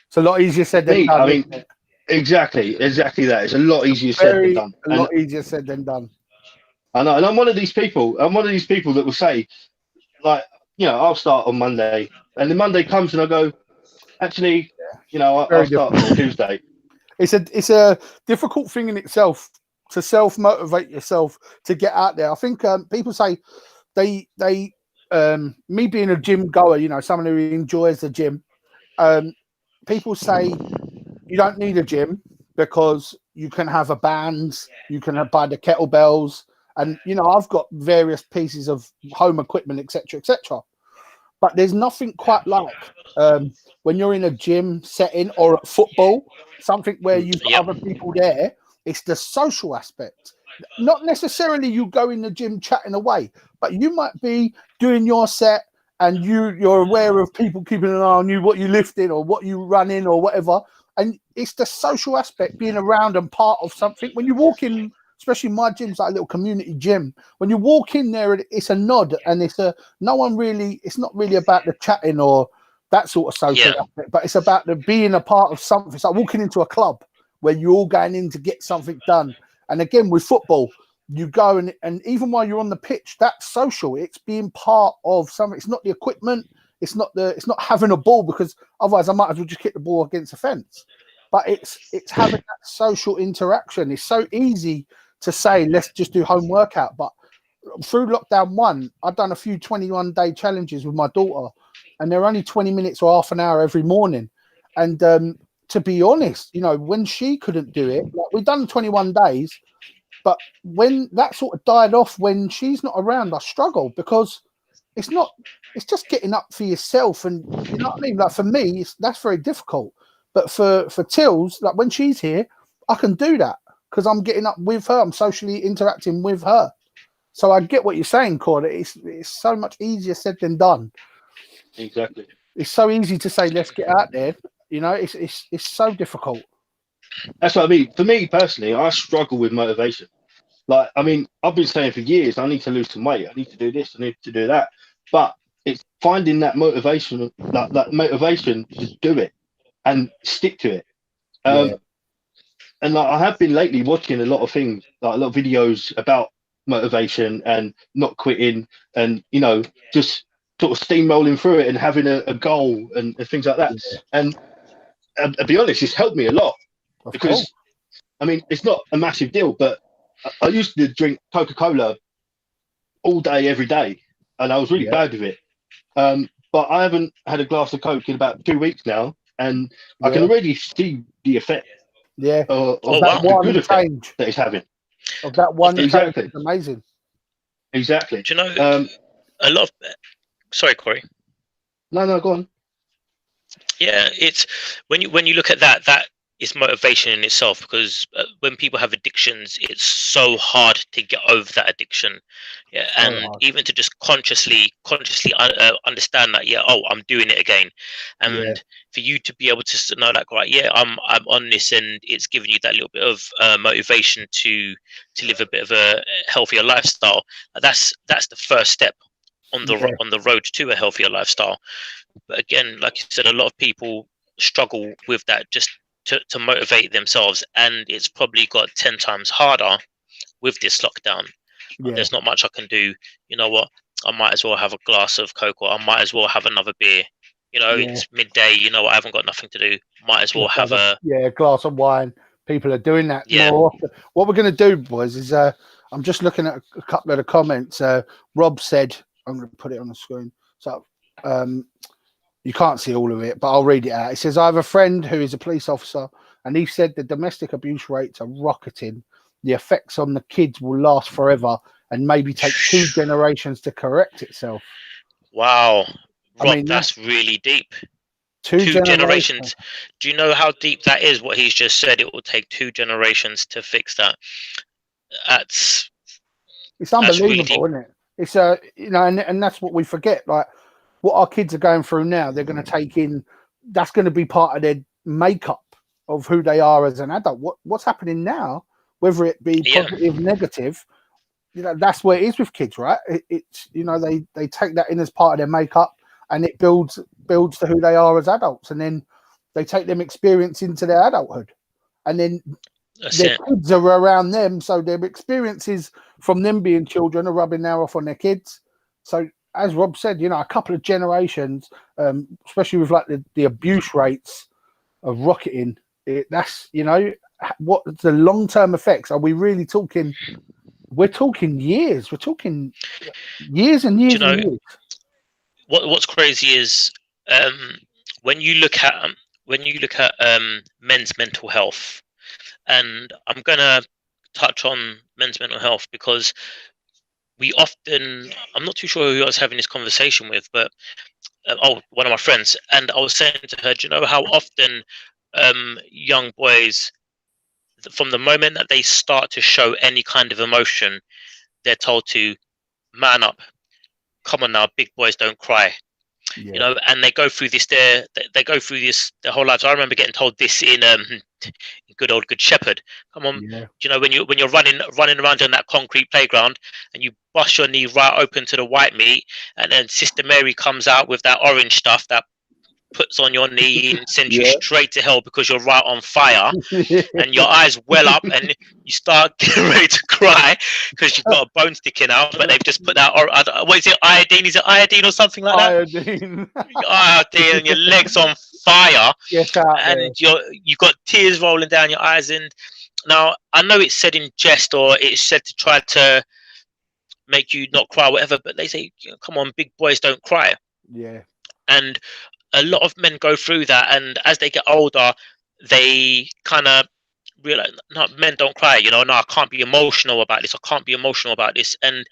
it's a lot easier said than done. I mean, exactly that. It's a lot easier said than done. A lot easier said than done. I know, and I'm one of these people. I'm one of these people that will say, like, you know, I'll start on Monday, and then Monday comes and I go, actually, You know, Very I'll start on Tuesday. It's a difficult thing in itself to self motivate yourself to get out there. I think people say they me being a gym goer, you know, someone who enjoys the gym. People say you don't need a gym because you can have a band, you can buy the kettlebells, and you know I've got various pieces of home equipment, etc., etc. But there's nothing quite like when you're in a gym setting or at football, something where you've got other people there. It's the social aspect. Not necessarily you go in the gym chatting away, but you might be doing your set and you're aware of people keeping an eye on you, what you lifting or what you running or whatever. And it's the social aspect, being around and part of something. When you walk in, especially my gym's like a little community gym. When you walk in there, it's a nod, and it's not really about the chatting or that sort of social aspect, but it's about the being a part of something. It's like walking into a club where you're all going in to get something done. And again, with football, you go and even while you're on the pitch, that's social. It's being part of something. It's not the equipment. It's not having a ball, because otherwise I might as well just kick the ball against a fence. But it's having that social interaction. It's so easy to say, let's just do home workout. But through lockdown 1, I've done a few 21-day challenges with my daughter, and they're only 20 minutes or half an hour every morning. And to be honest, you know, when she couldn't do it, like, we've done 21 days, but when that sort of died off, when she's not around, I struggle, because it's just getting up for yourself. And you know what I mean? Like for me, that's very difficult. But for Tills, like when she's here, I can do that because I'm getting up with her. I'm socially interacting with her. So I get what you're saying, Corda. It's so much easier said than done. Exactly. It's so easy to say, let's get out there. You know, it's so difficult. That's what I mean. For me personally, I struggle with motivation. Like, I mean, I've been saying for years, I need to lose some weight. I need to do this. I need to do that. But it's finding that motivation, that motivation to do it and stick to it. And like, I have been lately watching a lot of things, like a lot of videos about motivation and not quitting, and you know, just sort of steamrolling through it and having a goal and things like that. And to be honest, it's helped me a lot because, I mean, it's not a massive deal, but I used to drink Coca-Cola all day, every day, and I was really bad with it. But I haven't had a glass of Coke in about 2 weeks now, and I can already see the effect. Of that one good effect change that it's having. Of that one exactly. change is amazing. Exactly. Do you know a lot of? Sorry, Corey. No, go on. Yeah, it's when you look at that is motivation in itself, because when people have addictions, it's so hard to get over that addiction. Yeah, and even to just consciously understand that, I'm doing it again, and for you to be able to know that, right, I'm on this, and it's giving you that little bit of motivation to live a bit of a healthier lifestyle. That's the first step on the road to a healthier lifestyle. But again, like you said, a lot of people struggle with that, just to motivate themselves, and it's probably got 10 times harder with this lockdown. There's not much I can do. You know what? I might as well have a glass of Coke, or I might as well have another beer. You know, it's midday. You know what? I haven't got nothing to do. Might as well have a glass of wine. People are doing that more often. What we're going to do, boys, is I'm just looking at a couple of the comments. Rob said, I'm going to put it on the screen. So you can't see all of it, but I'll read it out. It says, I have a friend who is a police officer, and he said the domestic abuse rates are rocketing. The effects on the kids will last forever and maybe take 2 generations to correct itself. Wow. Rob, I mean, that's really deep. 2 generations. Do you know how deep that is, what he's just said? It will take 2 generations to fix that. It's unbelievable, isn't it? It's you know, and that's what we forget. Like, what our kids are going through now, they're going to take in. That's going to be part of their makeup of who they are as an adult. What's happening now, whether it be positive, negative, you know, that's where it is with kids, right? It's you know, they take that in as part of their makeup, and it builds to who they are as adults, and then they take them experience into their adulthood, and then their kids are around them, so their experiences from them being children are rubbing now off on their kids. So, as Rob said, you know, a couple of generations, especially with like the abuse rates, of rocketing. That's, you know, what the long-term effects are. We really talking? We're talking years. We're talking years and years and years. What's crazy is when you look at men's mental health, and I'm gonna touch on men's mental health because we often, I'm not too sure who I was having this conversation with, but one of my friends, and I was saying to her, do you know how often young boys, from the moment that they start to show any kind of emotion, they're told to man up, come on now, big boys don't cry. Yeah. You know, and they go through this their whole lives. I remember getting told this in good old Good Shepherd. Come on, Yeah. you know, when you're running around on that concrete playground and you bust your knee right open to the white meat, and then Sister Mary comes out with that orange stuff that puts on your knee and sends you straight to hell because you're right on fire, and your eyes well up and you start getting ready to cry because you've got a bone sticking out, but they've just put that, or what is it, iodine? Is it iodine or something like that? Iodine. Iodine, and your legs on fire, Get out and there. you've got tears rolling down your eyes. And now I know it's said in jest, or it's said to try to make you not cry, whatever, but they say, you know, come on, big boys don't cry. Yeah. And a lot of men go through that, and as they get older, they kind of realize, no, men don't cry, you know, no, I can't be emotional about this, I can't be emotional about this. And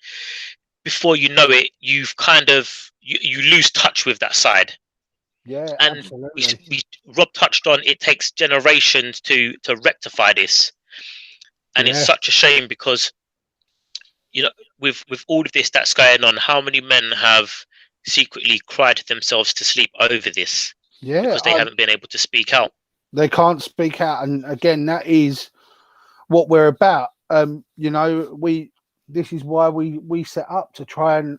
before you know it, you've kind of you lose touch with that side. Yeah, and absolutely. Rob touched on, it takes generations to rectify this, and it's such a shame because, you know, with all of this that's going on, how many men have secretly cried themselves to sleep over this because they haven't been able to speak out. They can't speak out, and again, that is what we're about. You know, this is why we set up to try and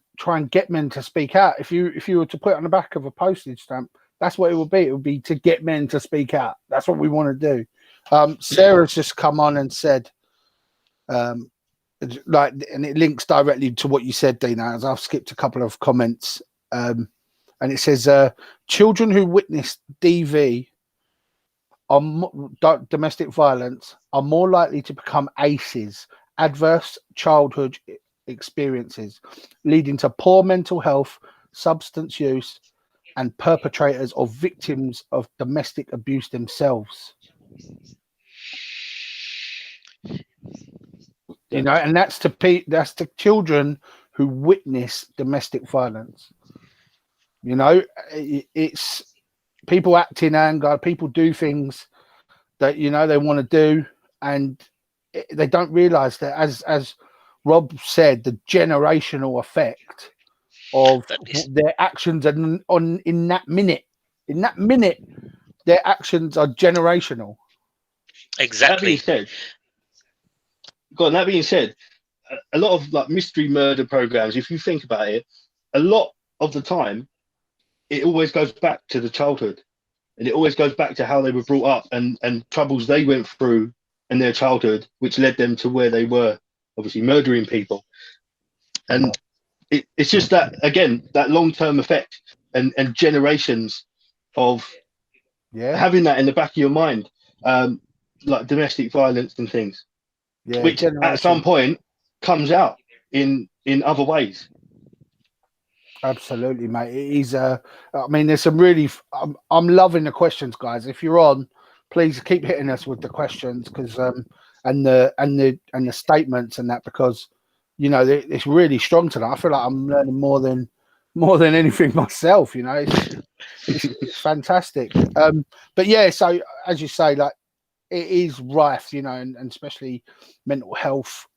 get men to speak out. If you were to put it on the back of a postage stamp, that's what it would be. It would be to get men to speak out. That's what we want to do. Sarah's just come on and said, like, and it links directly to what you said, Deano, as I've skipped a couple of comments. And it says, children who witness DV on domestic violence are more likely to become ACEs, adverse childhood experiences, leading to poor mental health, substance use, and perpetrators or victims of domestic abuse themselves. You know, and that's to children who witness domestic violence. You know, it's people act in anger, people do things that, you know, they want to do, and they don't realize that, as Rob said, the generational effect of their actions in that minute. In that minute, their actions are generational. Exactly. That being said, a lot of like mystery murder programs, if you think about it, a lot of the time, it always goes back to the childhood, and it always goes back to how they were brought up and troubles they went through in their childhood, which led them to where they were, obviously murdering people. And it's just that, again, that long-term effect and generations of having that in the back of your mind, like domestic violence and things, which at some point comes out in other ways. Absolutely, mate. It is. I mean, there's some really. I'm loving the questions, guys. If you're on, please keep hitting us with the questions, because and the statements and that, because, you know, it's really strong tonight. I feel like I'm learning more than anything myself. You know, it's fantastic. But yeah, so as you say, like, it is rife, you know, and especially mental health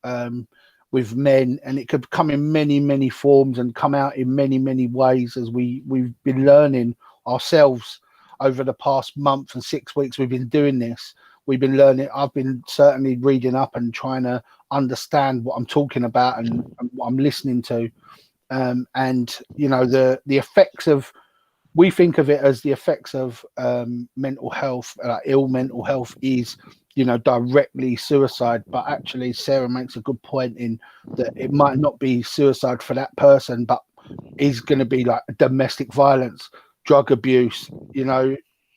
with men, and it could come in many forms and come out in many ways, as we've been learning ourselves over the past month and 6 weeks we've been doing this. We've been learning. I've been certainly reading up and trying to understand what I'm talking about and what I'm listening to, and, you know, the effects of, we think of it as the effects of mental health, ill mental health is, you know, directly suicide. But actually, Sarah makes a good point in that it might not be suicide for that person, but is going to be like domestic violence, drug abuse, you know,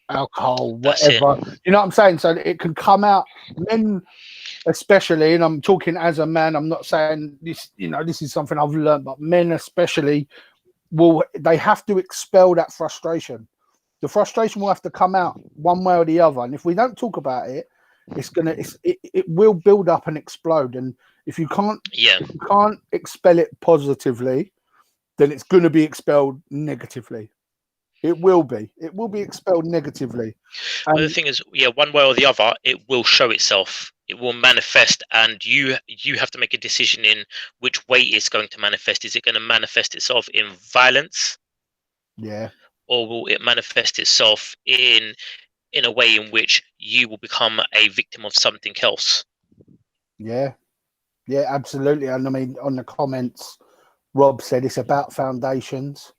alcohol, That's it. whatever. You know what I'm saying? So it can come out. Men, especially, and I'm talking as a man. I'm not saying this. You know, this is something I've learned, but men especially they have to expel that frustration. The frustration will have to come out one way or the other, and if we don't talk about it, it will build up and explode. And if you can't expel it positively, then it's going to be expelled negatively. It will be expelled negatively. But the thing is, one way or the other, it will show itself. It will manifest, and you have to make a decision in which way it's going to manifest. Is it going to manifest itself in violence? Yeah. Or will it manifest itself in a way in which you will become a victim of something else? Yeah, absolutely. And I mean, on the comments, Rob said it's about foundations,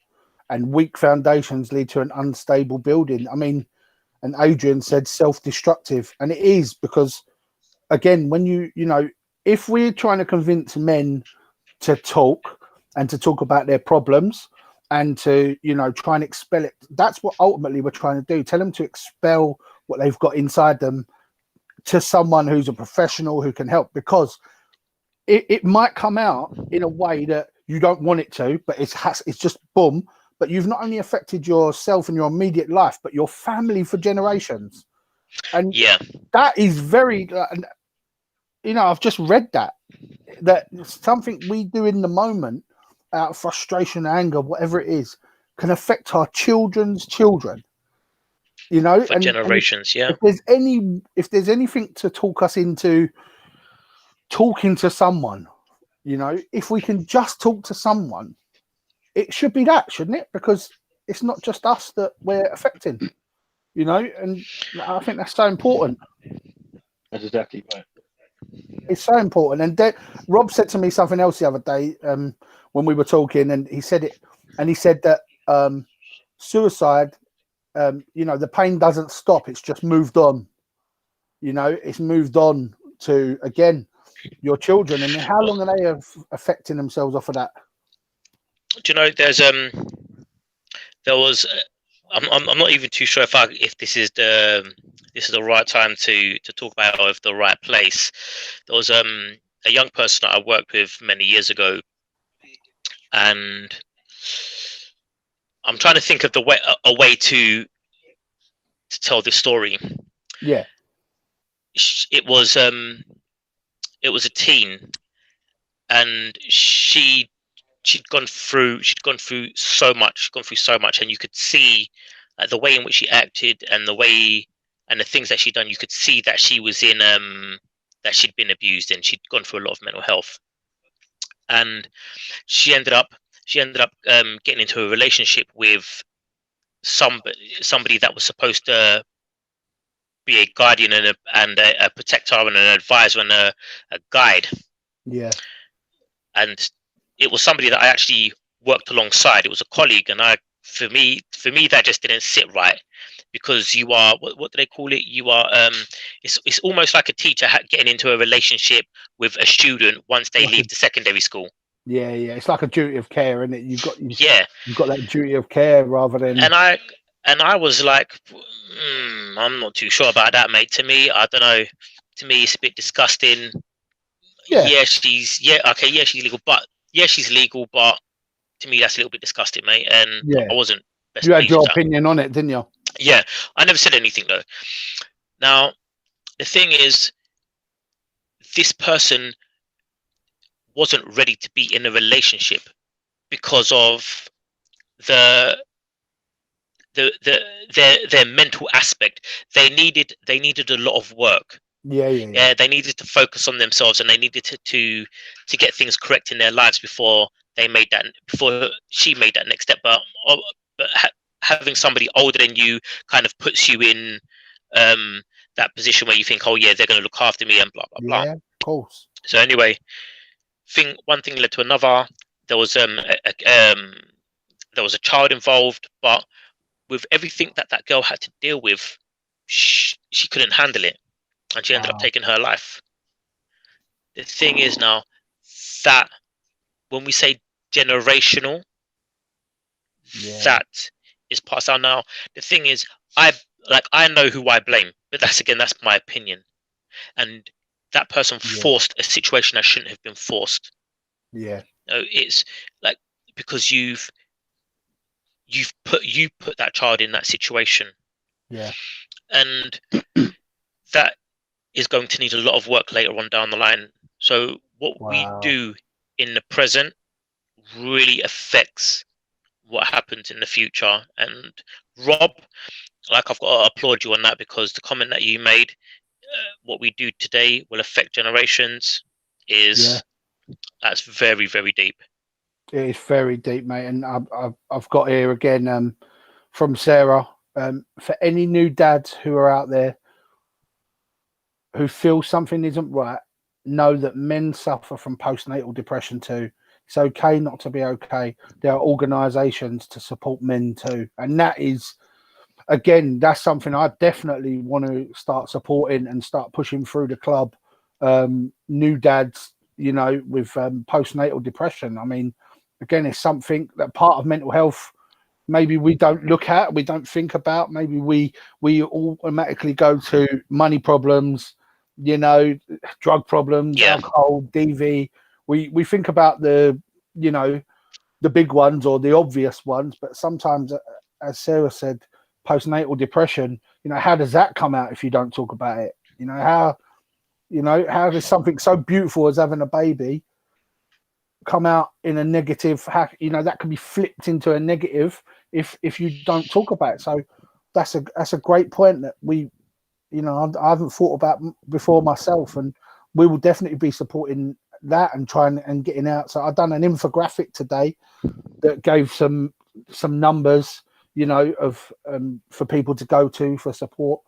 and weak foundations lead to an unstable building. I mean, and Adrian said self-destructive, and it is, because again, when you know, if we're trying to convince men to talk and to talk about their problems and to, you know, try and expel it, that's what ultimately we're trying to do. Tell them to expel what they've got inside them to someone who's a professional who can help, because it might come out in a way that you don't want it to, but it's just boom. But you've not only affected yourself and your immediate life, but your family for generations. And that is very, you know, I've just read that something we do in the moment out of frustration, anger, whatever it is, can affect our children's children. You know, for generations. If there's anything to talk us into talking to someone, you know, if we can just talk to someone, it should be that, shouldn't it? Because it's not just us that we're affecting, you know, and I think that's so important. That's exactly right. It's so important. And Rob said to me something else the other day when we were talking, and he said that suicide, you know, the pain doesn't stop. It's just moved on. You know, it's moved on to, again, your children. And how long are they affecting themselves off of that? Do you know, there was, I'm not even too sure if this is the right time to talk about it, or if the right place. There was a young person that I worked with many years ago, and I'm trying to think of a way to tell this story. Yeah. It was a teen, and she'd gone through so much, and you could see the way in which she acted and the things that she'd done. You could see that she was in that she'd been abused, and she'd gone through a lot of mental health, and she ended up getting into a relationship with somebody that was supposed to be a guardian and a protector and an advisor and a guide. Yeah. And it was somebody that I actually worked alongside. It was a colleague, and for me that just didn't sit right, because you are, what do they call it? You are it's almost like a teacher getting into a relationship with a student once they leave the secondary school. Yeah, it's like a duty of care, isn't it? You've got that duty of care rather than. And I was like, I'm not too sure about that, mate. To me, I don't know. To me, it's a bit disgusting. Yeah, she's legal, but she's legal, but to me, that's a little bit disgusting, mate. And I wasn't. You had your opinion on it, didn't you? Yeah, I never said anything though. Now, the thing is, this person wasn't ready to be in a relationship because of their mental aspect. They needed a lot of work. Yeah. They needed to focus on themselves, and they needed to get things correct in their lives before she made that next step. But having somebody older than you kind of puts you in that position where you think, oh yeah, they're going to look after me and blah blah blah. Yeah, of course. So anyway, one thing led to another. There was a child involved, but with everything that girl had to deal with, she couldn't handle it, and she ended up taking her life. The thing is now that when we say generational, that is passed down. Now the thing is, I like, I know who I blame, but that's my opinion. And that person forced a situation that shouldn't have been forced. Yeah. It's like, because you put that child in that situation. Yeah. And that is going to need a lot of work later on down the line. So what we do in the present really affects what happens in the future. And Rob, like, I've got to applaud you on that, because the comment that you made, what we do today will affect generations, that's very, very deep. It is very deep, mate. And I've got here again from Sarah, for any new dads who are out there who feel something isn't right, know that men suffer from postnatal depression too. It's okay not to be okay. There are organisations to support men too. And that is, again, that's something I definitely want to start supporting and start pushing through the club. New dads, you know, with postnatal depression. I mean, again, it's something that part of mental health maybe we don't look at, we don't think about. Maybe we automatically go to money problems, you know, drug problems, alcohol, DV. We think about the, you know, the big ones or the obvious ones, but sometimes, as Sarah said, postnatal depression, you know, how does that come out if you don't talk about it? You know, how does something so beautiful as having a baby come out in a negative? How, you know, that can be flipped into a negative if you don't talk about it. So that's a great point that we, you know, I haven't thought about before myself, and we will definitely be supporting that and trying and getting out. So I've done an infographic today that gave some numbers, you know, of for people to go to for support,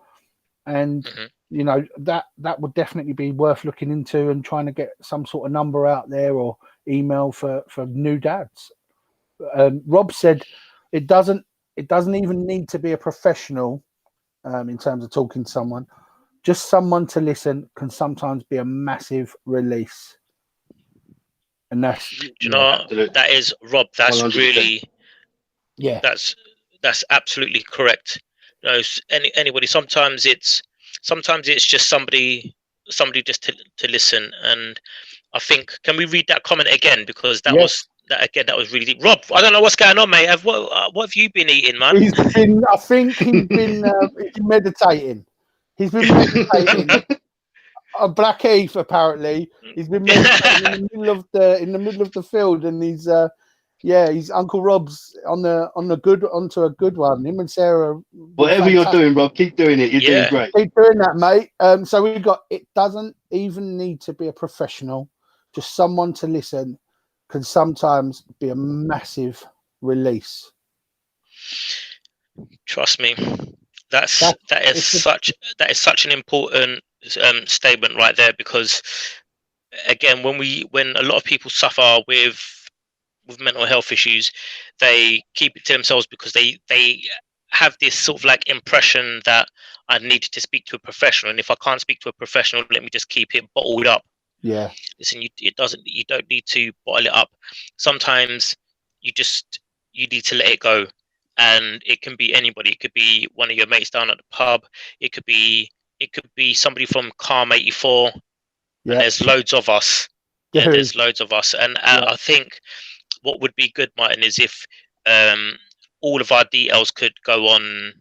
and you know, that would definitely be worth looking into and trying to get some sort of number out there or email for new dads. Rob said it doesn't even need to be a professional in terms of talking to someone. Just someone to listen can sometimes be a massive release. And that's, do you know, that is, Rob, that's 100%. Really, that's absolutely correct. You know, anybody, sometimes it's just somebody just to listen. And I think, can we read that comment again, because that was really deep. Rob, I don't know what's going on, mate. What have you been eating, man? I think he's been meditating. He's been meditating. Black Heath, apparently, he's been meditating in the middle of the field, and he's he's Uncle Rob's onto a good one. Him and Sarah. Whatever you're doing, Rob, keep doing it. You're doing great. Keep doing that, mate. So we've got, it doesn't even need to be a professional. Just someone to listen can sometimes be a massive release. Trust me, that is such an important statement right there, because again, when a lot of people suffer with mental health issues, they keep it to themselves because they have this sort of like impression that I need to speak to a professional, and if I can't speak to a professional, let me just keep it bottled up. Yeah. Listen, you don't need to bottle it up. Sometimes you need to let it go, and it can be anybody. It could be one of your mates down at the pub. It could be somebody from Calm84. And there's loads of us. Yeah, there's loads of us, and I think what would be good, Martin, is if all of our details could go on,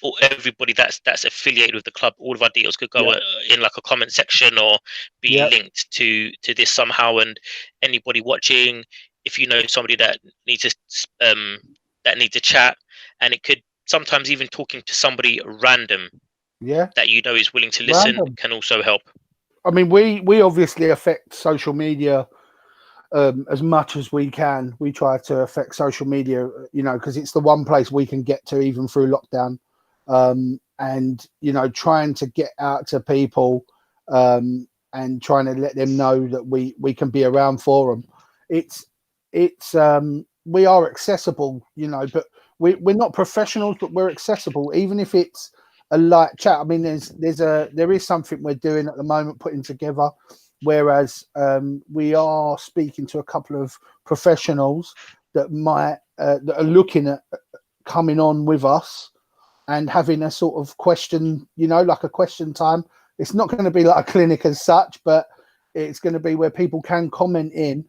or everybody that's affiliated with the club, all of our details could go in like a comment section, or be linked to this somehow. And anybody watching, if you know somebody that needs a chat, and it could sometimes even talking to somebody random, that you know is willing to listen, can also help. I mean, we obviously affect social media as much as we can. We try to affect social media, you know, because it's the one place we can get to even through lockdown. And, you know, trying to get out to people and trying to let them know that we can be around for them. We are accessible, you know, but we're not professionals, but we're accessible, even if it's a light chat. I mean, there is something we're doing at the moment, putting together, whereas we are speaking to a couple of professionals that might that are looking at coming on with us and having a sort of question, like a question time. It's not going to be like a clinic as such, but it's going to be where people can comment in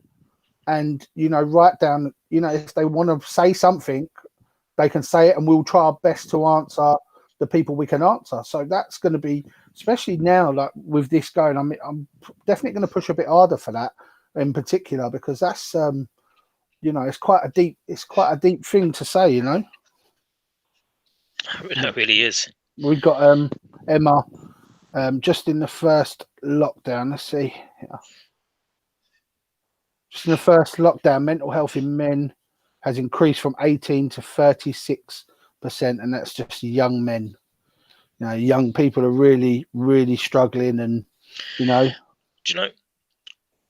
and, write down, if they want to say something, they can say it, and we'll try our best to answer the people we can answer. So that's going to be, especially now, like with this going, I'm definitely going to push a bit harder for that in particular, because that's, it's quite a deep thing to say, That really is. We've got Emma, just in the first lockdown. Let's see. Yeah. Just in the first lockdown, mental health in men has increased from 18 to 36%, and that's just young men. Young people are really, really struggling, and Do you know?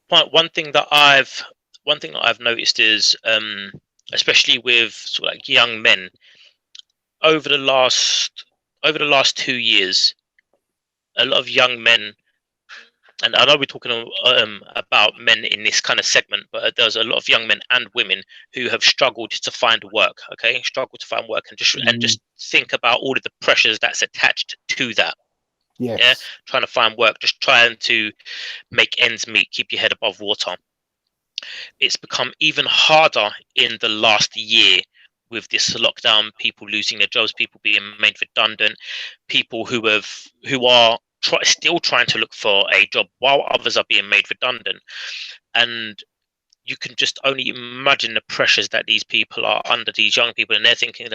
One thing that I've noticed is, especially with sort of like young men, over the last 2 years, a lot of young men, and I know we're talking about men in this kind of segment, but there's a lot of young men and women who have struggled to find work. Okay, struggled to find work, and just think about all of the pressures that's attached to that. yes. Yeah, trying to find work, just trying to make ends meet, keep your head above water. It's become even harder in the last year with this lockdown, people losing their jobs, people being made redundant, people who are still trying to look for a job while others are being made redundant. And you can just only imagine the pressures that these people are under, these young people, and they're thinking to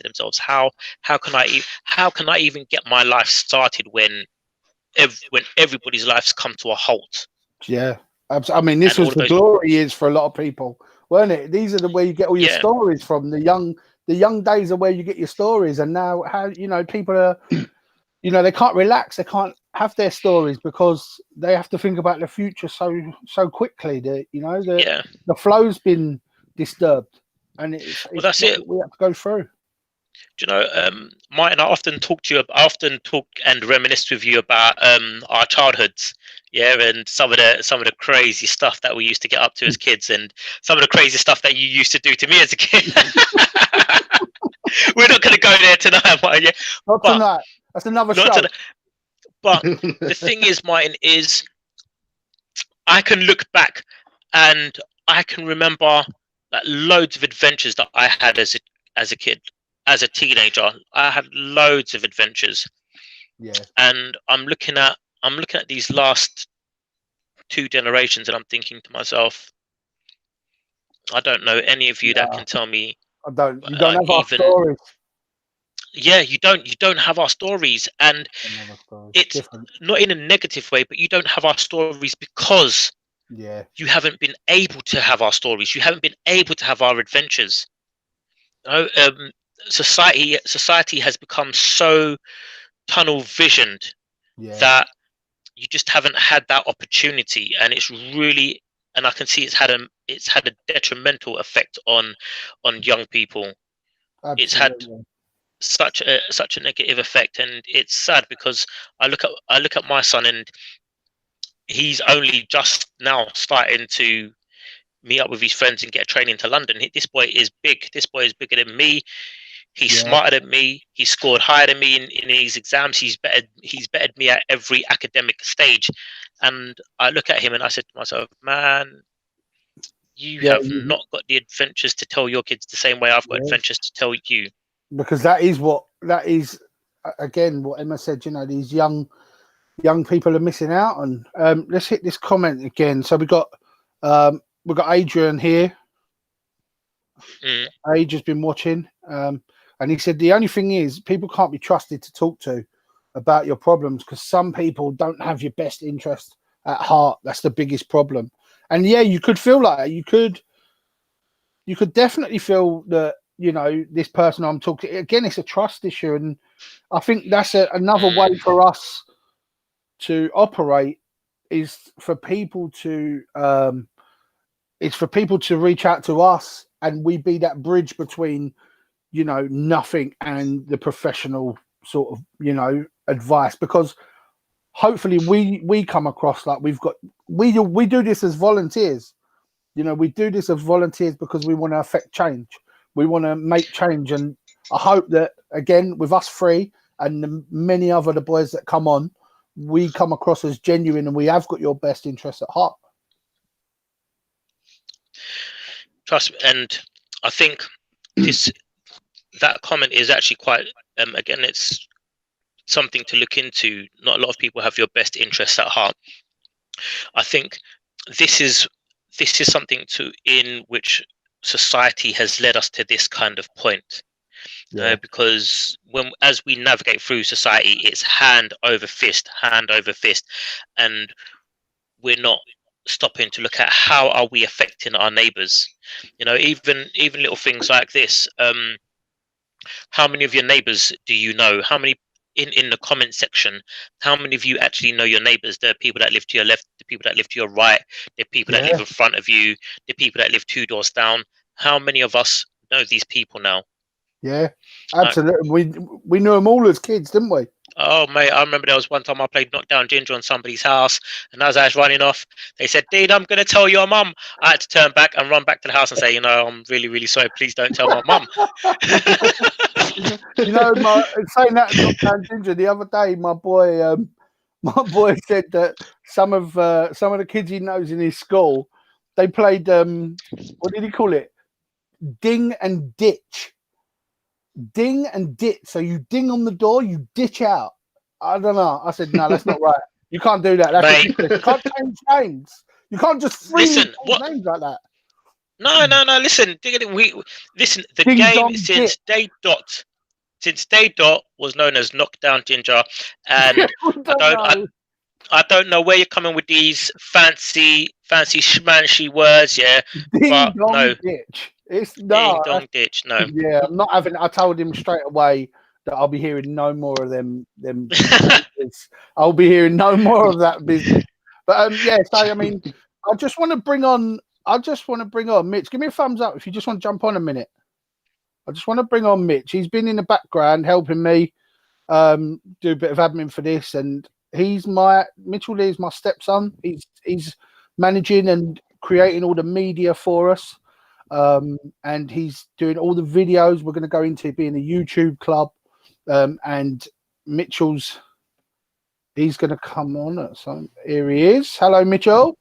themselves, how can I even get my life started when everybody's lives come to a halt? Yeah, I mean, this was the glory years for a lot of people, weren't it? These are where you get all your stories from. The young days are where you get your stories, and now how people are, they can't relax, they can't have their stories because they have to think about the future so quickly. The flow's been disturbed, and that's it. We have to go through. Do you know, Martin, I often talk and reminisce with you about our childhoods, and some of the crazy stuff that we used to get up to as kids, and some of the crazy stuff that you used to do to me as a kid. We're not going to go there tonight, Martin. Not tonight. That's another show. But the thing is, Martin, is I can look back and I can remember loads of adventures that I had as a kid. As a teenager, I had loads of adventures. Yeah. And I'm looking at these last 2 generations, and I'm thinking to myself, I don't know any of you that can tell me. I don't. You don't have our stories. Yeah, you don't have our stories, and it's different. Not in a negative way, but you don't have our stories because you haven't been able to have our stories. You haven't been able to have our adventures. Society has become so tunnel visioned that you just haven't had that opportunity, and it's really, and I can see it's had a detrimental effect on young people. Absolutely. It's had such a negative effect, and it's sad because I look at my son, and he's only just now starting to meet up with his friends and get training to London. This boy is big. This boy is bigger than me. He's smarter than me. He scored higher than me in his exams. He's bettered me at every academic stage. And I look at him and I said to myself, man, you have not got the adventures to tell your kids the same way I've got adventures to tell you. Because that is again what Emma said. These young people are missing out on. Let's hit this comment again. So we got Adrian here. Age has been watching. And he said, the only thing is people can't be trusted to talk to about your problems because some people don't have your best interest at heart. That's the biggest problem. And you could feel like that. You could definitely feel that, this person I'm talking to, again, it's a trust issue. And I think that's another way for us to operate is for people to reach out to us, and we be that bridge between nothing and the professional sort of advice, because hopefully we come across like we do this as volunteers. We do this as volunteers because we want to affect change. We want to make change, and I hope that, again, with us three and the many other the boys that come on, we come across as genuine and we have got your best interests at heart. Trust me, and I think that comment is actually quite, again, it's something to look into. Not a lot of people have your best interests at heart. I think this is something in which society has led us to this kind of point. Because as we navigate through society, it's hand over fist, and we're not stopping to look at how are we affecting our neighbors. Even little things like this. How many of your neighbors do you know? How many in the comment section? How many of you actually know your neighbors? There are people that live to your left, the people that live to your right, there are people that live in front of you, the people that live 2 doors down. How many of us know these people now? Yeah, absolutely. We knew them all as kids, didn't we? Oh, mate, I remember there was one time I played Knockdown Ginger on somebody's house, and as I was running off, they said, "Dean, I'm going to tell your mum." I had to turn back and run back to the house and say, I'm really, really sorry. Please don't tell my mum. Saying that Knockdown Ginger, the other day, my boy said that some of the kids he knows in his school, they played, what did he call it? Ding and ditch. Ding and ditch. So you ding on the door, you ditch out. I don't know. I said, no, that's not right. You can't do that. That's ridiculous. You can't change names. You can't just freely change names like that. No. Listen, the Ding game dong since day dot was known as Knockdown Ginger, and I don't know where you're coming with these fancy schmancy words. Yeah, ding but dong no. ditch. It's Ding dong ditch. No. Yeah, I'm not having. I told him straight away that I'll be hearing no more of them. I'll be hearing no more of that business. But so I mean, I just want to bring on Mitch. Give me a thumbs up if you just want to jump on a minute. I just want to bring on Mitch. He's been in the background helping me do a bit of admin for this, and Mitchell Lee is my stepson. He's managing and creating all the media for us. And he's doing all the videos. We're going to go into being a YouTube club, and Mitchell's he's going to come on. So here he is. Hello, Mitchell.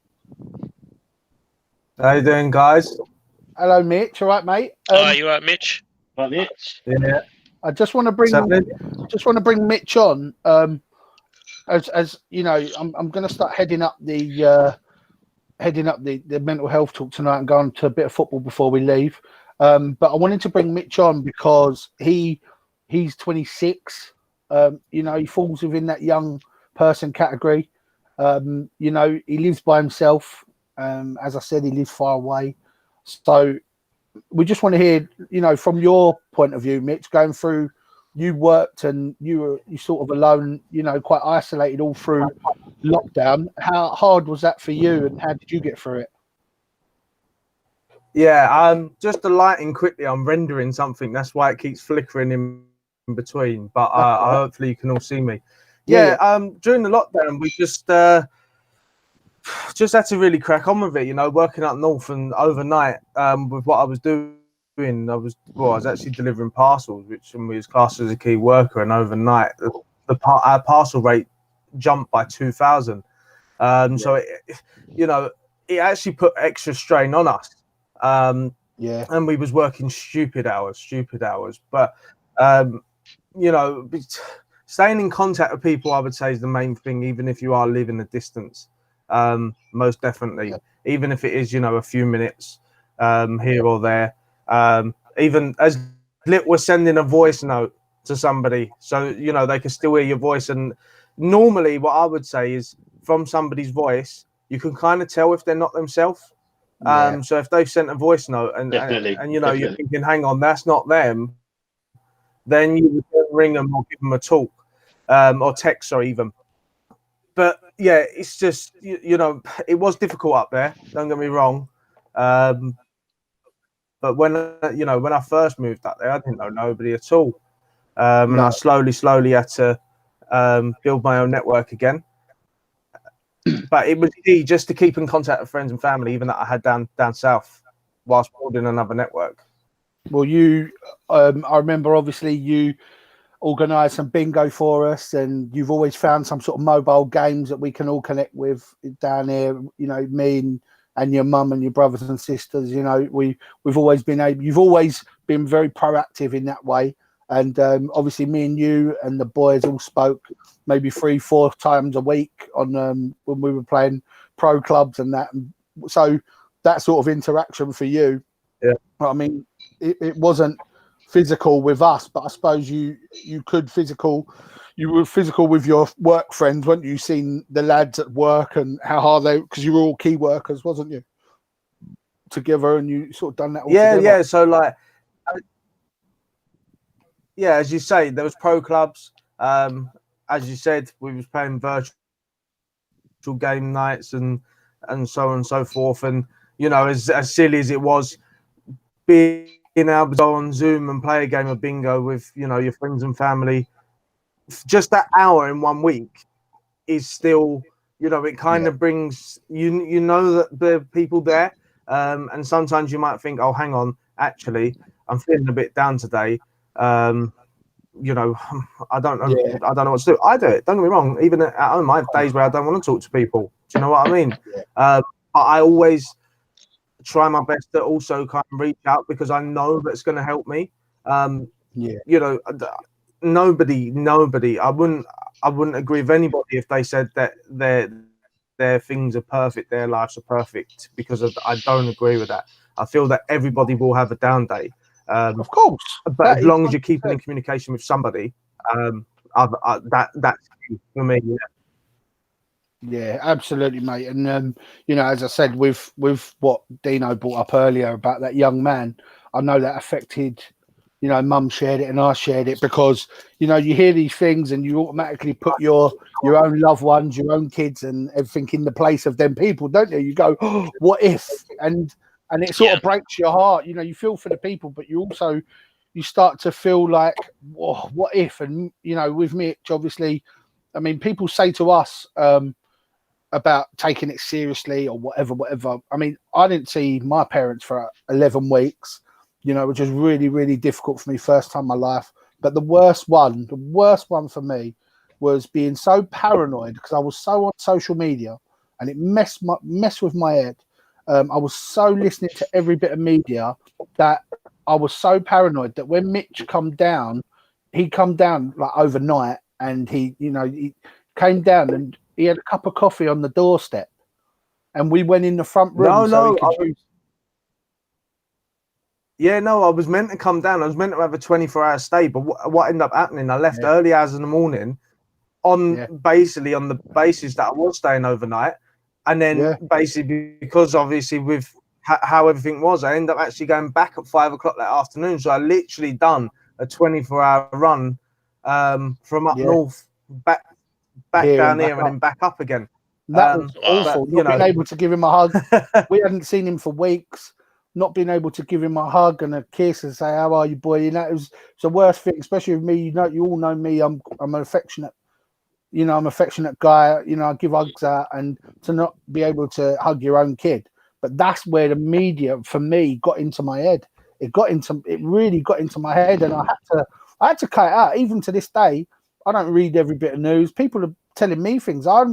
How you doing, guys? Hello, Mitch. All right, mate. You all right, Mitch? Right, Mitch. Yeah. I just want to bring Mitch on. As you know, I'm going to start heading up the mental health talk tonight and go on to a bit of football before we leave. But I wanted to bring Mitch on because he's 26. He falls within that young person category. He lives by himself. As I said, he lives far away. So we just want to hear, from your point of view, Mitch, going through, you worked and you sort of alone, quite isolated all through lockdown. How hard was that for you, and how did you get through it? Yeah, just the lighting quickly. I'm rendering something. That's why it keeps flickering in between. But hopefully you can all see me. Yeah. During the lockdown, we just had to really crack on with it. Working up north and overnight with what I was doing. I was actually delivering parcels, which was classed as a key worker, and overnight our parcel rate jumped by 2,000. So it actually put extra strain on us. And we was working stupid hours. But staying in contact with people, I would say, is the main thing, even if you are living a distance. Most definitely, even if it is a few minutes here or there. Even as little as sending a voice note to somebody, so they can still hear your voice. And normally, what I would say is, from somebody's voice, you can kind of tell if they're not themselves. So if they've sent a voice note and you're thinking, hang on, that's not them, then you would ring them or give them a talk, or text, or even. But yeah, it's just it was difficult up there. Don't get me wrong. But when I first moved up there, I didn't know nobody at all, and I slowly had to build my own network again. But it was key just to keep in contact with friends and family, even that I had down south, whilst building another network. Well, I remember obviously you organised some bingo for us, and you've always found some sort of mobile games that we can all connect with down here. You know, me and your mum and your brothers and sisters. You know, we've always been able. You've always been very proactive in that way, and obviously me and you and the boys all spoke maybe 3-4 times a week on when we were playing pro clubs and that. And so that sort of interaction for you, yeah. I mean, it wasn't physical with us, but I suppose you were physical with your work friends, weren't you? Seen the lads at work and how hard they, because you were all key workers, wasn't you? Together, and you sort of done that all together. Yeah. So like, yeah, as you say, there was pro clubs. As you said, we was playing virtual game nights and so on and so forth. And you know, as silly as it was, being able to go on Zoom and play a game of bingo with, you know, your friends and family, just that hour in 1 week is still, you know, it kind of brings you know that there are people there, and sometimes you might think, oh, hang on, actually, I'm feeling a bit down today. You know, I don't know what to do. I do it. Don't get me wrong. Even at home, I have days where I don't want to talk to people. Do you know what I mean? I always try my best to also kind of reach out, because I know that's going to help me. You know, nobody. I wouldn't agree with anybody if they said that their things are perfect, their lives are perfect, because I don't agree with that. I feel that everybody will have a down day. Of course, but as long as you're keeping in communication with somebody, that's key for me. Yeah, absolutely, mate. And you know, as I said, with what Deano brought up earlier about that young man, I know that affected. You know, Mum shared it and I shared it, because you know you hear these things and you automatically put your own loved ones, your own kids, and everything in the place of them people, don't you? You go, oh, what if? And it sort of breaks your heart. You know, you feel for the people, but you start to feel like, whoa, what if? And you know, with Mitch, obviously, I mean, people say to us about taking it seriously or whatever. I mean, I didn't see my parents for 11 weeks, you know, which was really, really difficult for me, first time in my life. But the worst one for me was being so paranoid, because I was so on social media and it messed with my head. I was so listening to every bit of media that I was so paranoid that when Mitch come down like overnight, and he came down and he had a cup of coffee on the doorstep, and we went in the front room. Yeah, no, I was meant to come down. I was meant to have a 24-hour stay, but what ended up happening, I left early hours in the morning basically on the basis that I was staying overnight. And then basically, because obviously with how everything was, I ended up actually going back at 5 o'clock that afternoon. So I literally done a 24-hour run from up north back down here and then back up again. That was awful. Not being able to give him a hug. We hadn't seen him for weeks. Not being able to give him a hug and a kiss and say, "How are you, boy?" You know, it's the worst thing, especially with me. You know, you all know me. I'm an affectionate. You know, I'm an affectionate guy. You know, I give hugs out, and to not be able to hug your own kid. But that's where the media, for me, got into my head. It really got into my head, and I had to cut it out. Even to this day, I don't read every bit of news. People are telling me things. I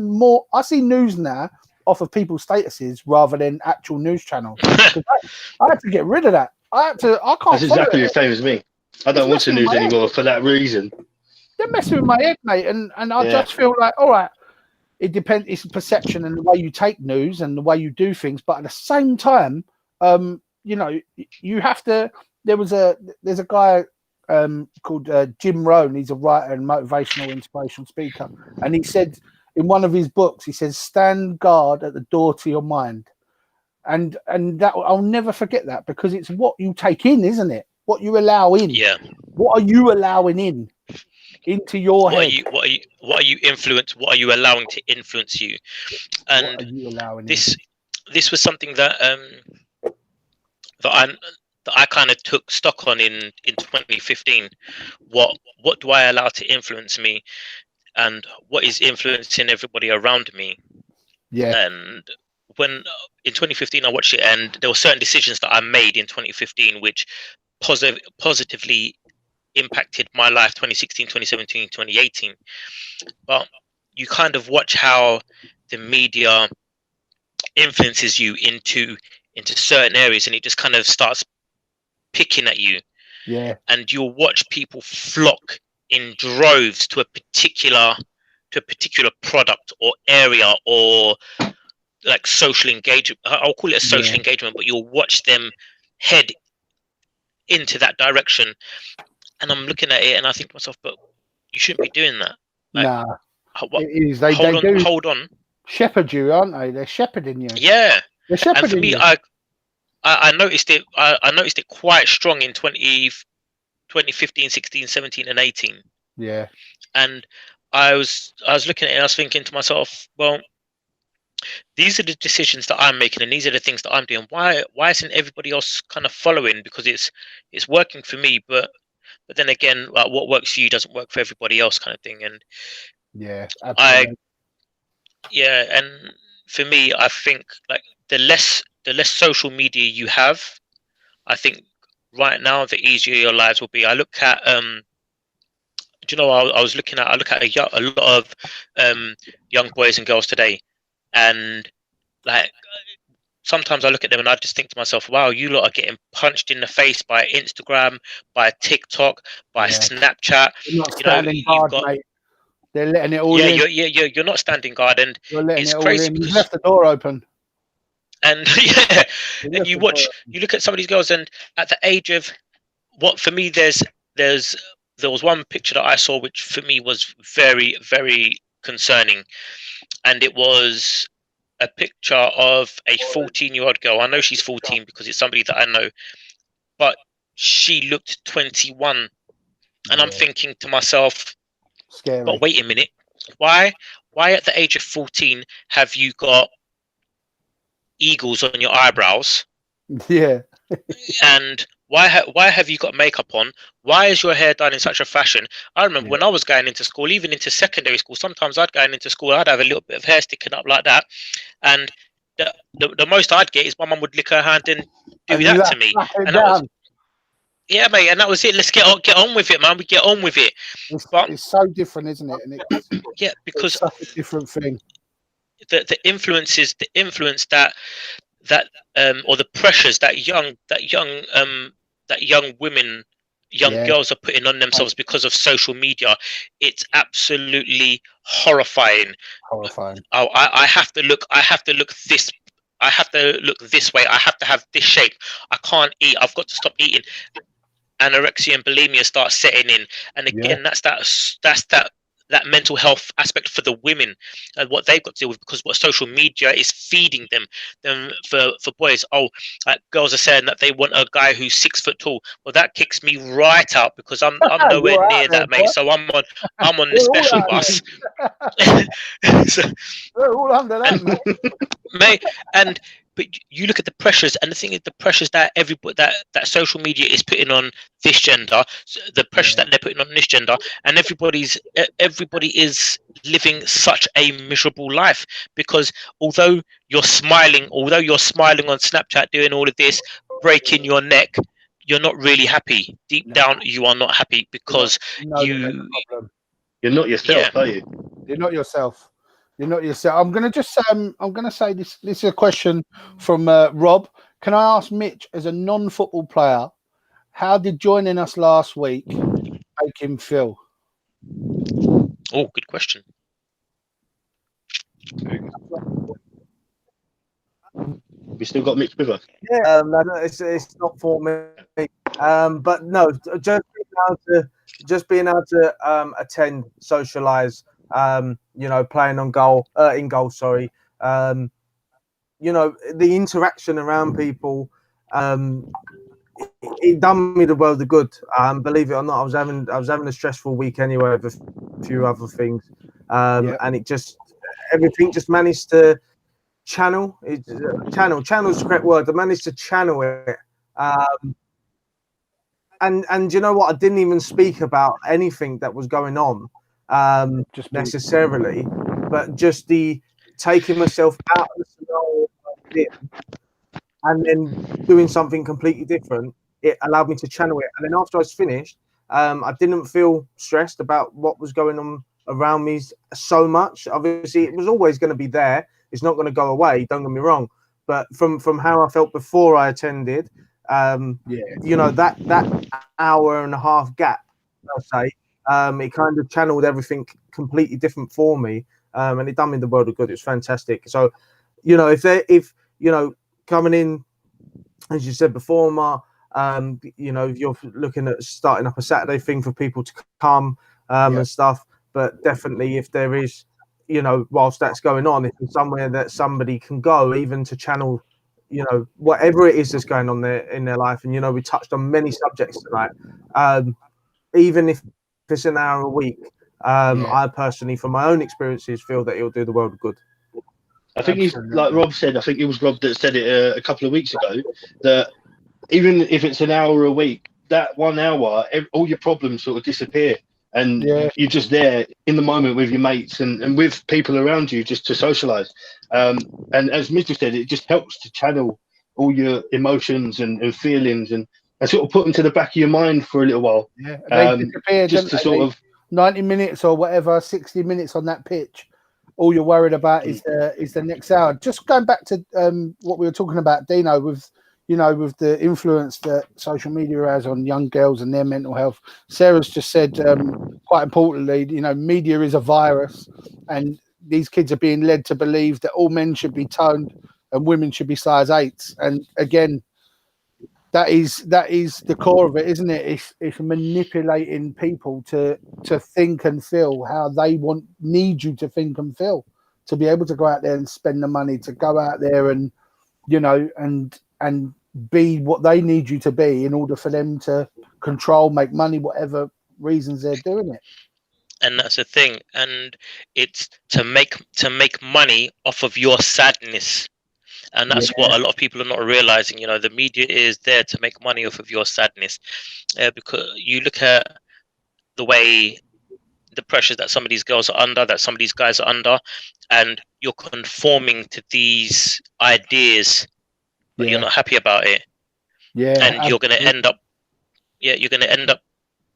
see news now off of people's statuses rather than actual news channels. I had to get rid of that. I can't. That's exactly the same as me. I don't watch the news anymore for that reason. They're messing with my head, mate, and I just feel like, all right, it depends. It's perception and the way you take news and the way you do things. But at the same time, you know, you have to. There's a guy called Jim Rohn. He's a writer and motivational, inspirational speaker, and he said in one of his books, he says, "Stand guard at the door to your mind," and that I'll never forget that, because it's what you take in, isn't it? What you allow in. Yeah. What are you allowing into your head? What are you influence? What are you allowing to influence you? And what are you allowing this was something that that I kind of took stock on in 2015. What do I allow to influence me, and what is influencing everybody around me? Yeah. And when in 2015 I watched it, and there were certain decisions that I made in 2015 which positively impacted my life 2016, 2017, 2018. But you kind of watch how the media influences you into certain areas, and it just kind of starts picking at you. Yeah. And you'll watch people flock in droves to a particular product or area, or like social engagement. I'll call it a social engagement, but you'll watch them head into that direction. And I'm looking at it and I think to myself, but you shouldn't be doing that. Like, Nah. It is. They hold on. Shepherd you, aren't they? They're shepherding you. Yeah. They're shepherding And for me, you. I noticed it. I noticed it quite strong in 2015, 16, 17, and 18. Yeah. And I was looking at it and I was thinking to myself, well, these are the decisions that I'm making and these are the things that I'm doing. Why isn't everybody else kind of following? Because it's working for me, but then again, like, what works for you doesn't work for everybody else, kind of thing. And yeah, absolutely. And for me, I think like the less social media you have, I think right now the easier your lives will be. I look at do you know, I look at a lot of young boys and girls today, and like sometimes I look at them and I just think to myself, wow, you lot are getting punched in the face by Instagram, by TikTok, by Snapchat. You're not standing guard, mate. They're letting it all in. You're not standing guard, and it's it crazy because you've left the door open. And and you look at some of these girls, and at the age of what, for me, there was one picture that I saw which for me was very, very concerning, and it was a picture of a 14-year-old girl. I know she's 14 because it's somebody that I know, but she looked 21, and I'm thinking to myself, scary. But wait a minute, why at the age of 14 have you got eagles on your eyebrows? Yeah. And why have you got makeup on? Why is your hair done in such a fashion? I remember when I was going into school, even into secondary school, sometimes I'd go into school, I'd have a little bit of hair sticking up like that, and the most I'd get is my mum would lick her hand and do that to me. And that was, yeah, mate, and that was it. Let's get on with it, man. We get on with it. It's so different, isn't it? And it's, because it's such a different thing. The influence that or the pressures that young women, girls are putting on themselves because of social media, it's absolutely horrifying. Oh, I have to look this. I have to look this way. I have to have this shape. I can't eat. I've got to stop eating. Anorexia and bulimia start setting in, and again, that's that mental health aspect for the women and what they've got to deal with, because what social media is feeding them. Then for boys, girls are saying that they want a guy who's 6 foot tall. Well, that kicks me right out, because I'm nowhere near that, mate. So I'm on the special bus. So, we're all under that, mate. But you look at the pressures, and the thing is, the pressures that everybody that social media is putting on this gender, the pressures that they're putting on this gender, and everybody is living such a miserable life, because although you're smiling on Snapchat doing all of this, breaking your neck, you're not really happy. Deep down, you are not happy, because you're not yourself, are you? You're not yourself. You're not yourself. I'm gonna say this. This is a question from Rob. Can I ask Mitch, as a non-football player, how did joining us last week make him feel? Oh, good question. We still got Mitch with us. Yeah, it's not for me. But no, just being able to attend, socialise. Playing in goal. Sorry. The interaction around people. It done me the world of good. Believe it or not, I was having a stressful week anyway with a few other things. And it just, everything just managed to channel. Channel's the correct word. I managed to channel it. And you know what? I didn't even speak about anything that was going on. Just necessarily, but just the taking myself out of the scenario and then doing something completely different. it allowed me to channel it. And then after I was finished, I didn't feel stressed about what was going on around me so much. Obviously, it was always going to be there. It's not going to go away. Don't get me wrong. But from how I felt before I attended, you know, that hour and a half gap, I'll say, it kind of channeled everything completely different for me, and it done me the world of good. It was fantastic. So, you know, if you know, coming in, as you said before, Mark, you know, you're looking at starting up a Saturday thing for people to come and stuff. But definitely, if there is, you know, whilst that's going on, if there's somewhere that somebody can go, even to channel, you know, whatever it is that's going on there in their life. And, you know, we touched on many subjects tonight. Even if it's an hour a week, I personally, from my own experiences, feel that it'll do the world of good. I think he's, like Rob said, I think it was Rob that said it a couple of weeks ago, that even if it's an hour a week, that 1 hour, all your problems sort of disappear. And you're just there in the moment with your mates and with people around you just to socialise. And as Mitchell said, it just helps to channel all your emotions and feelings and sort of put them to the back of your mind for a little while. Yeah, they disappear, just to sort of 90 minutes or whatever, 60 minutes on that pitch. All you're worried about is the next hour. Just going back to what we were talking about, Deano, with, you know, with the influence that social media has on young girls and their mental health. Sarah's just said, quite importantly, you know, media is a virus, and these kids are being led to believe that all men should be toned and women should be size 8s. And again, that is the core of it, isn't it? It's manipulating people to think and feel how they need you to think and feel, to be able to go out there and spend the money, to go out there and, you know, and be what they need you to be in order for them to control, make money, whatever reasons they're doing it. And that's the thing. And it's to make money off of your sadness. And that's what a lot of people are not realizing. You know, the media is there to make money off of your sadness, because you look at the way the pressures that some of these girls are under, that some of these guys are under, and you're conforming to these ideas, but you're not happy about it. And you're going to end up, you're going to end up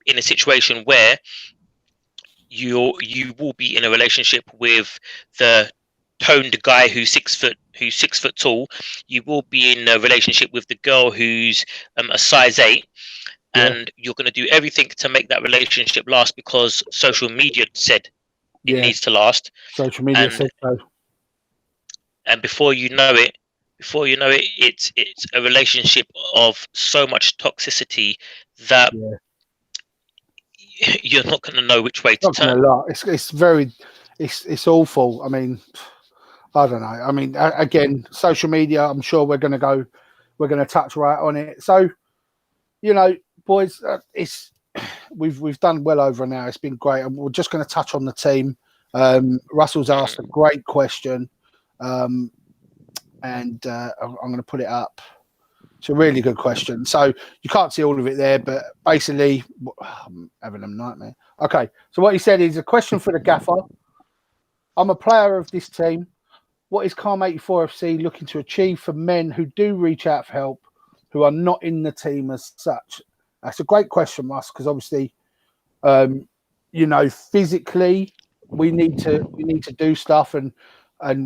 in a situation where you will be in a relationship with the toned guy who's 6 foot tall. You will be in a relationship with the girl who's a size 8, and you're going to do everything to make that relationship last because social media said it needs to last. Social media said so. And before you know it, it's a relationship of so much toxicity that you're not going to know which way to turn. It's awful. I mean, I don't know. I mean, again, social media, I'm sure we're going to touch right on it. So, you know, boys, we've done well over an hour. It's been great. And we're just going to touch on the team. Russell's asked a great question. And I'm going to put it up. It's a really good question. So you can't see all of it there, but basically, I'm having a nightmare. Okay. So what he said is a question for the gaffer. I'm a player of this team. What is Calm84fc looking to achieve for men who do reach out for help, who are not in the team as such? That's a great question, Russ, because obviously, you know, physically we need to do stuff and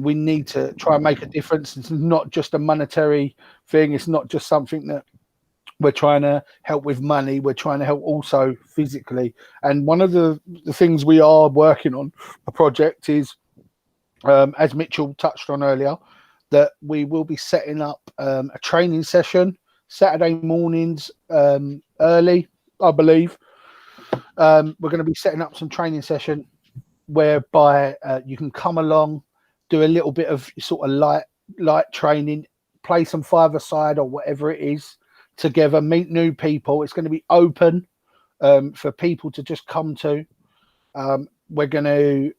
we need to try and make a difference. It's not just a monetary thing. It's not just something that we're trying to help with money. We're trying to help also physically. And one of the things we are working on, a project is, as Mitchell touched on earlier, that we will be setting up a training session Saturday mornings early, I believe. We're going to be setting up some training session whereby you can come along, do a little bit of sort of light training, play some five-a-side or whatever it is together, meet new people. It's going to be open for people to just come to. We're going to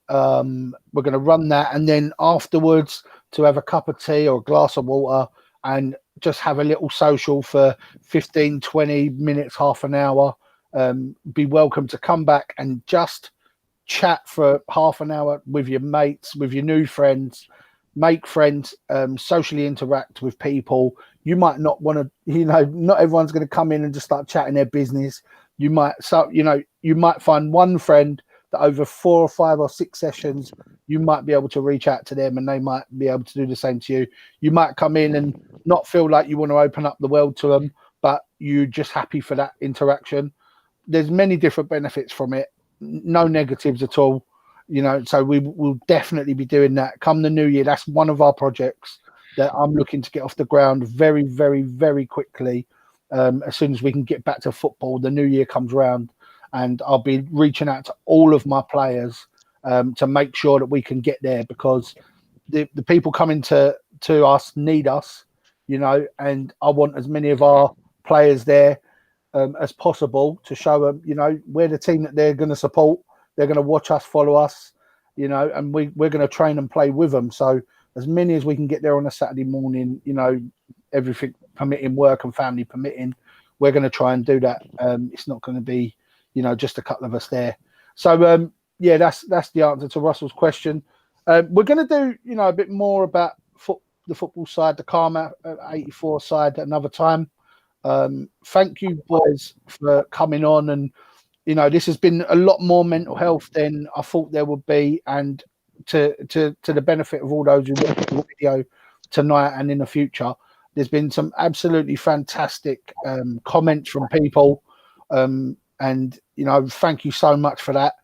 run that, and then afterwards to have a cup of tea or a glass of water and just have a little social for 15, 20 minutes, half an hour. Be welcome to come back and just chat for half an hour with your mates, with your new friends, make friends, socially interact with people. You might not want to, not everyone's going to come in and just start chatting their business. You might, you might find one friend that over 4 or 5 or 6 sessions, you might be able to reach out to them and they might be able to do the same to you. You might come in and not feel like you want to open up the world to them, but you're just happy for that interaction. There's many different benefits from it, no negatives at all. So we will definitely be doing that come the new year. That's one of our projects that I'm looking to get off the ground very, very, very quickly. As soon as we can get back to football, the new year comes around, and I'll be reaching out to all of my players to make sure that we can get there, because the people coming to us need us, and I want as many of our players there as possible to show them, we're the team that they're going to support. They're going to watch us, follow us, and we're going to train and play with them. So as many as we can get there on a Saturday morning, everything permitting, work and family permitting, we're going to try and do that. It's not going to be, just a couple of us there. So, yeah, that's the answer to Russell's question. We're going to do, a bit more about the football side, the Calm84 side at another time. Thank you, boys, for coming on. And, this has been a lot more mental health than I thought there would be. And to the benefit of all those who watch the video tonight and in the future, there's been some absolutely fantastic comments from people. And, thank you so much for that.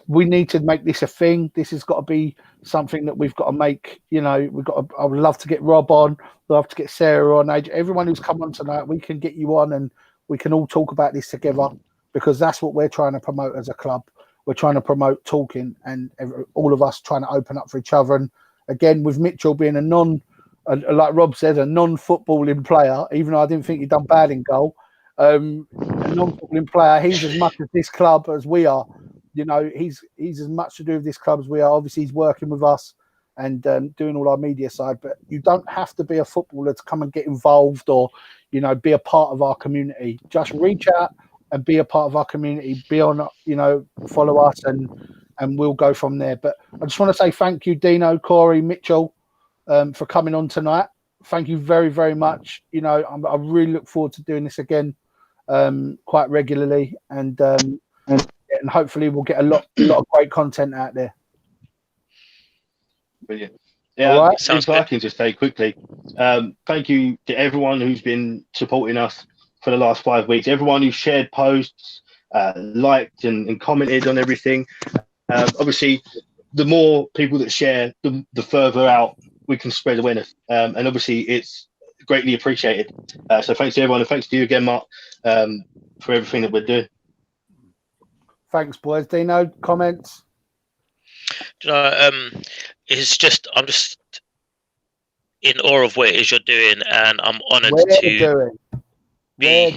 We need to make this a thing. This has got to be something that we've got to make. I would love to get Rob on, love to get Sarah on. Everyone who's come on tonight, we can get you on and we can all talk about this together, because that's what we're trying to promote as a club. We're trying to promote talking, and all of us trying to open up for each other. And again, with Mitchell being like Rob said, a non-footballing player, even though I didn't think he'd done bad in goal, a non-footballing player, he's as much as this club as we are. He's as much to do with this club as we are. Obviously, he's working with us and doing all our media side, but you don't have to be a footballer to come and get involved or, be a part of our community. Just reach out and be a part of our community, be on, follow us, and we'll go from there. But I just want to say thank you, Deano, Corey, Mitchell, for coming on tonight. Thank you very, very much. I really look forward to doing this again quite regularly, and hopefully we'll get a lot of great content out there. Brilliant. Yeah, right. if I can just say quickly, thank you to everyone who's been supporting us for the last 5 weeks. Everyone who shared posts, liked and commented on everything. Obviously, the more people that share, the further out we can spread awareness. And obviously, it's greatly appreciated. So thanks to everyone, and thanks to you again, Mark, for everything that we're doing. Thanks, boys. Deano, comments? It's just, I'm just in awe of what it is you're doing, and I'm honoured to be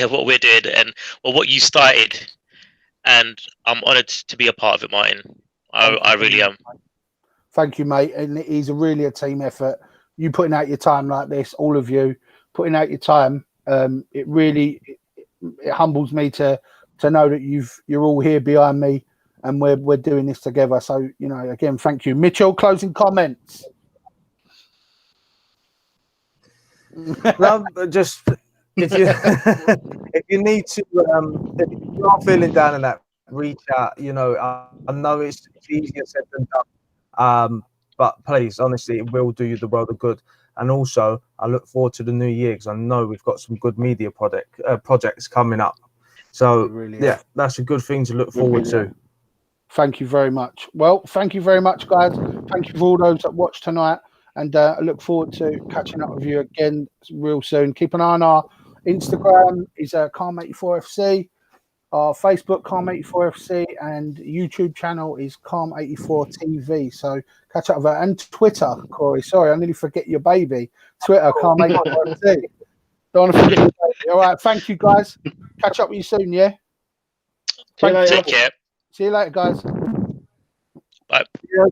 what we're doing and what you started, and I'm honoured to be a part of it, Martin. I really am. Thank you, mate. And it is really a team effort. You putting out your time like this, all of you putting out your time. It really it humbles me to know that you're all here behind me, and we're doing this together. So, again, thank you. Mitchell, closing comments. No, just if you need to, if you are feeling down in that, reach out. I know it's easier said than done, but please, honestly, it will do you the world of good. And also, I look forward to the new year, because I know we've got some good media projects coming up. So, yeah, that's a good thing to look forward to. Thank you very much. Well, thank you very much, guys. Thank you for all those that watched tonight. And I look forward to catching up with you again real soon. Keep an eye on our Instagram, is Calm84fc. Our Facebook, Calm84fc. And YouTube channel is Calm84TV. So catch up with that. And Twitter, Corey. Sorry, I nearly forget your baby. Twitter, Calm84fc. Don't want to forget your baby. All right, thank you, guys. Catch up with you soon, yeah? Take care. See you later, guys. Bye. Yeah.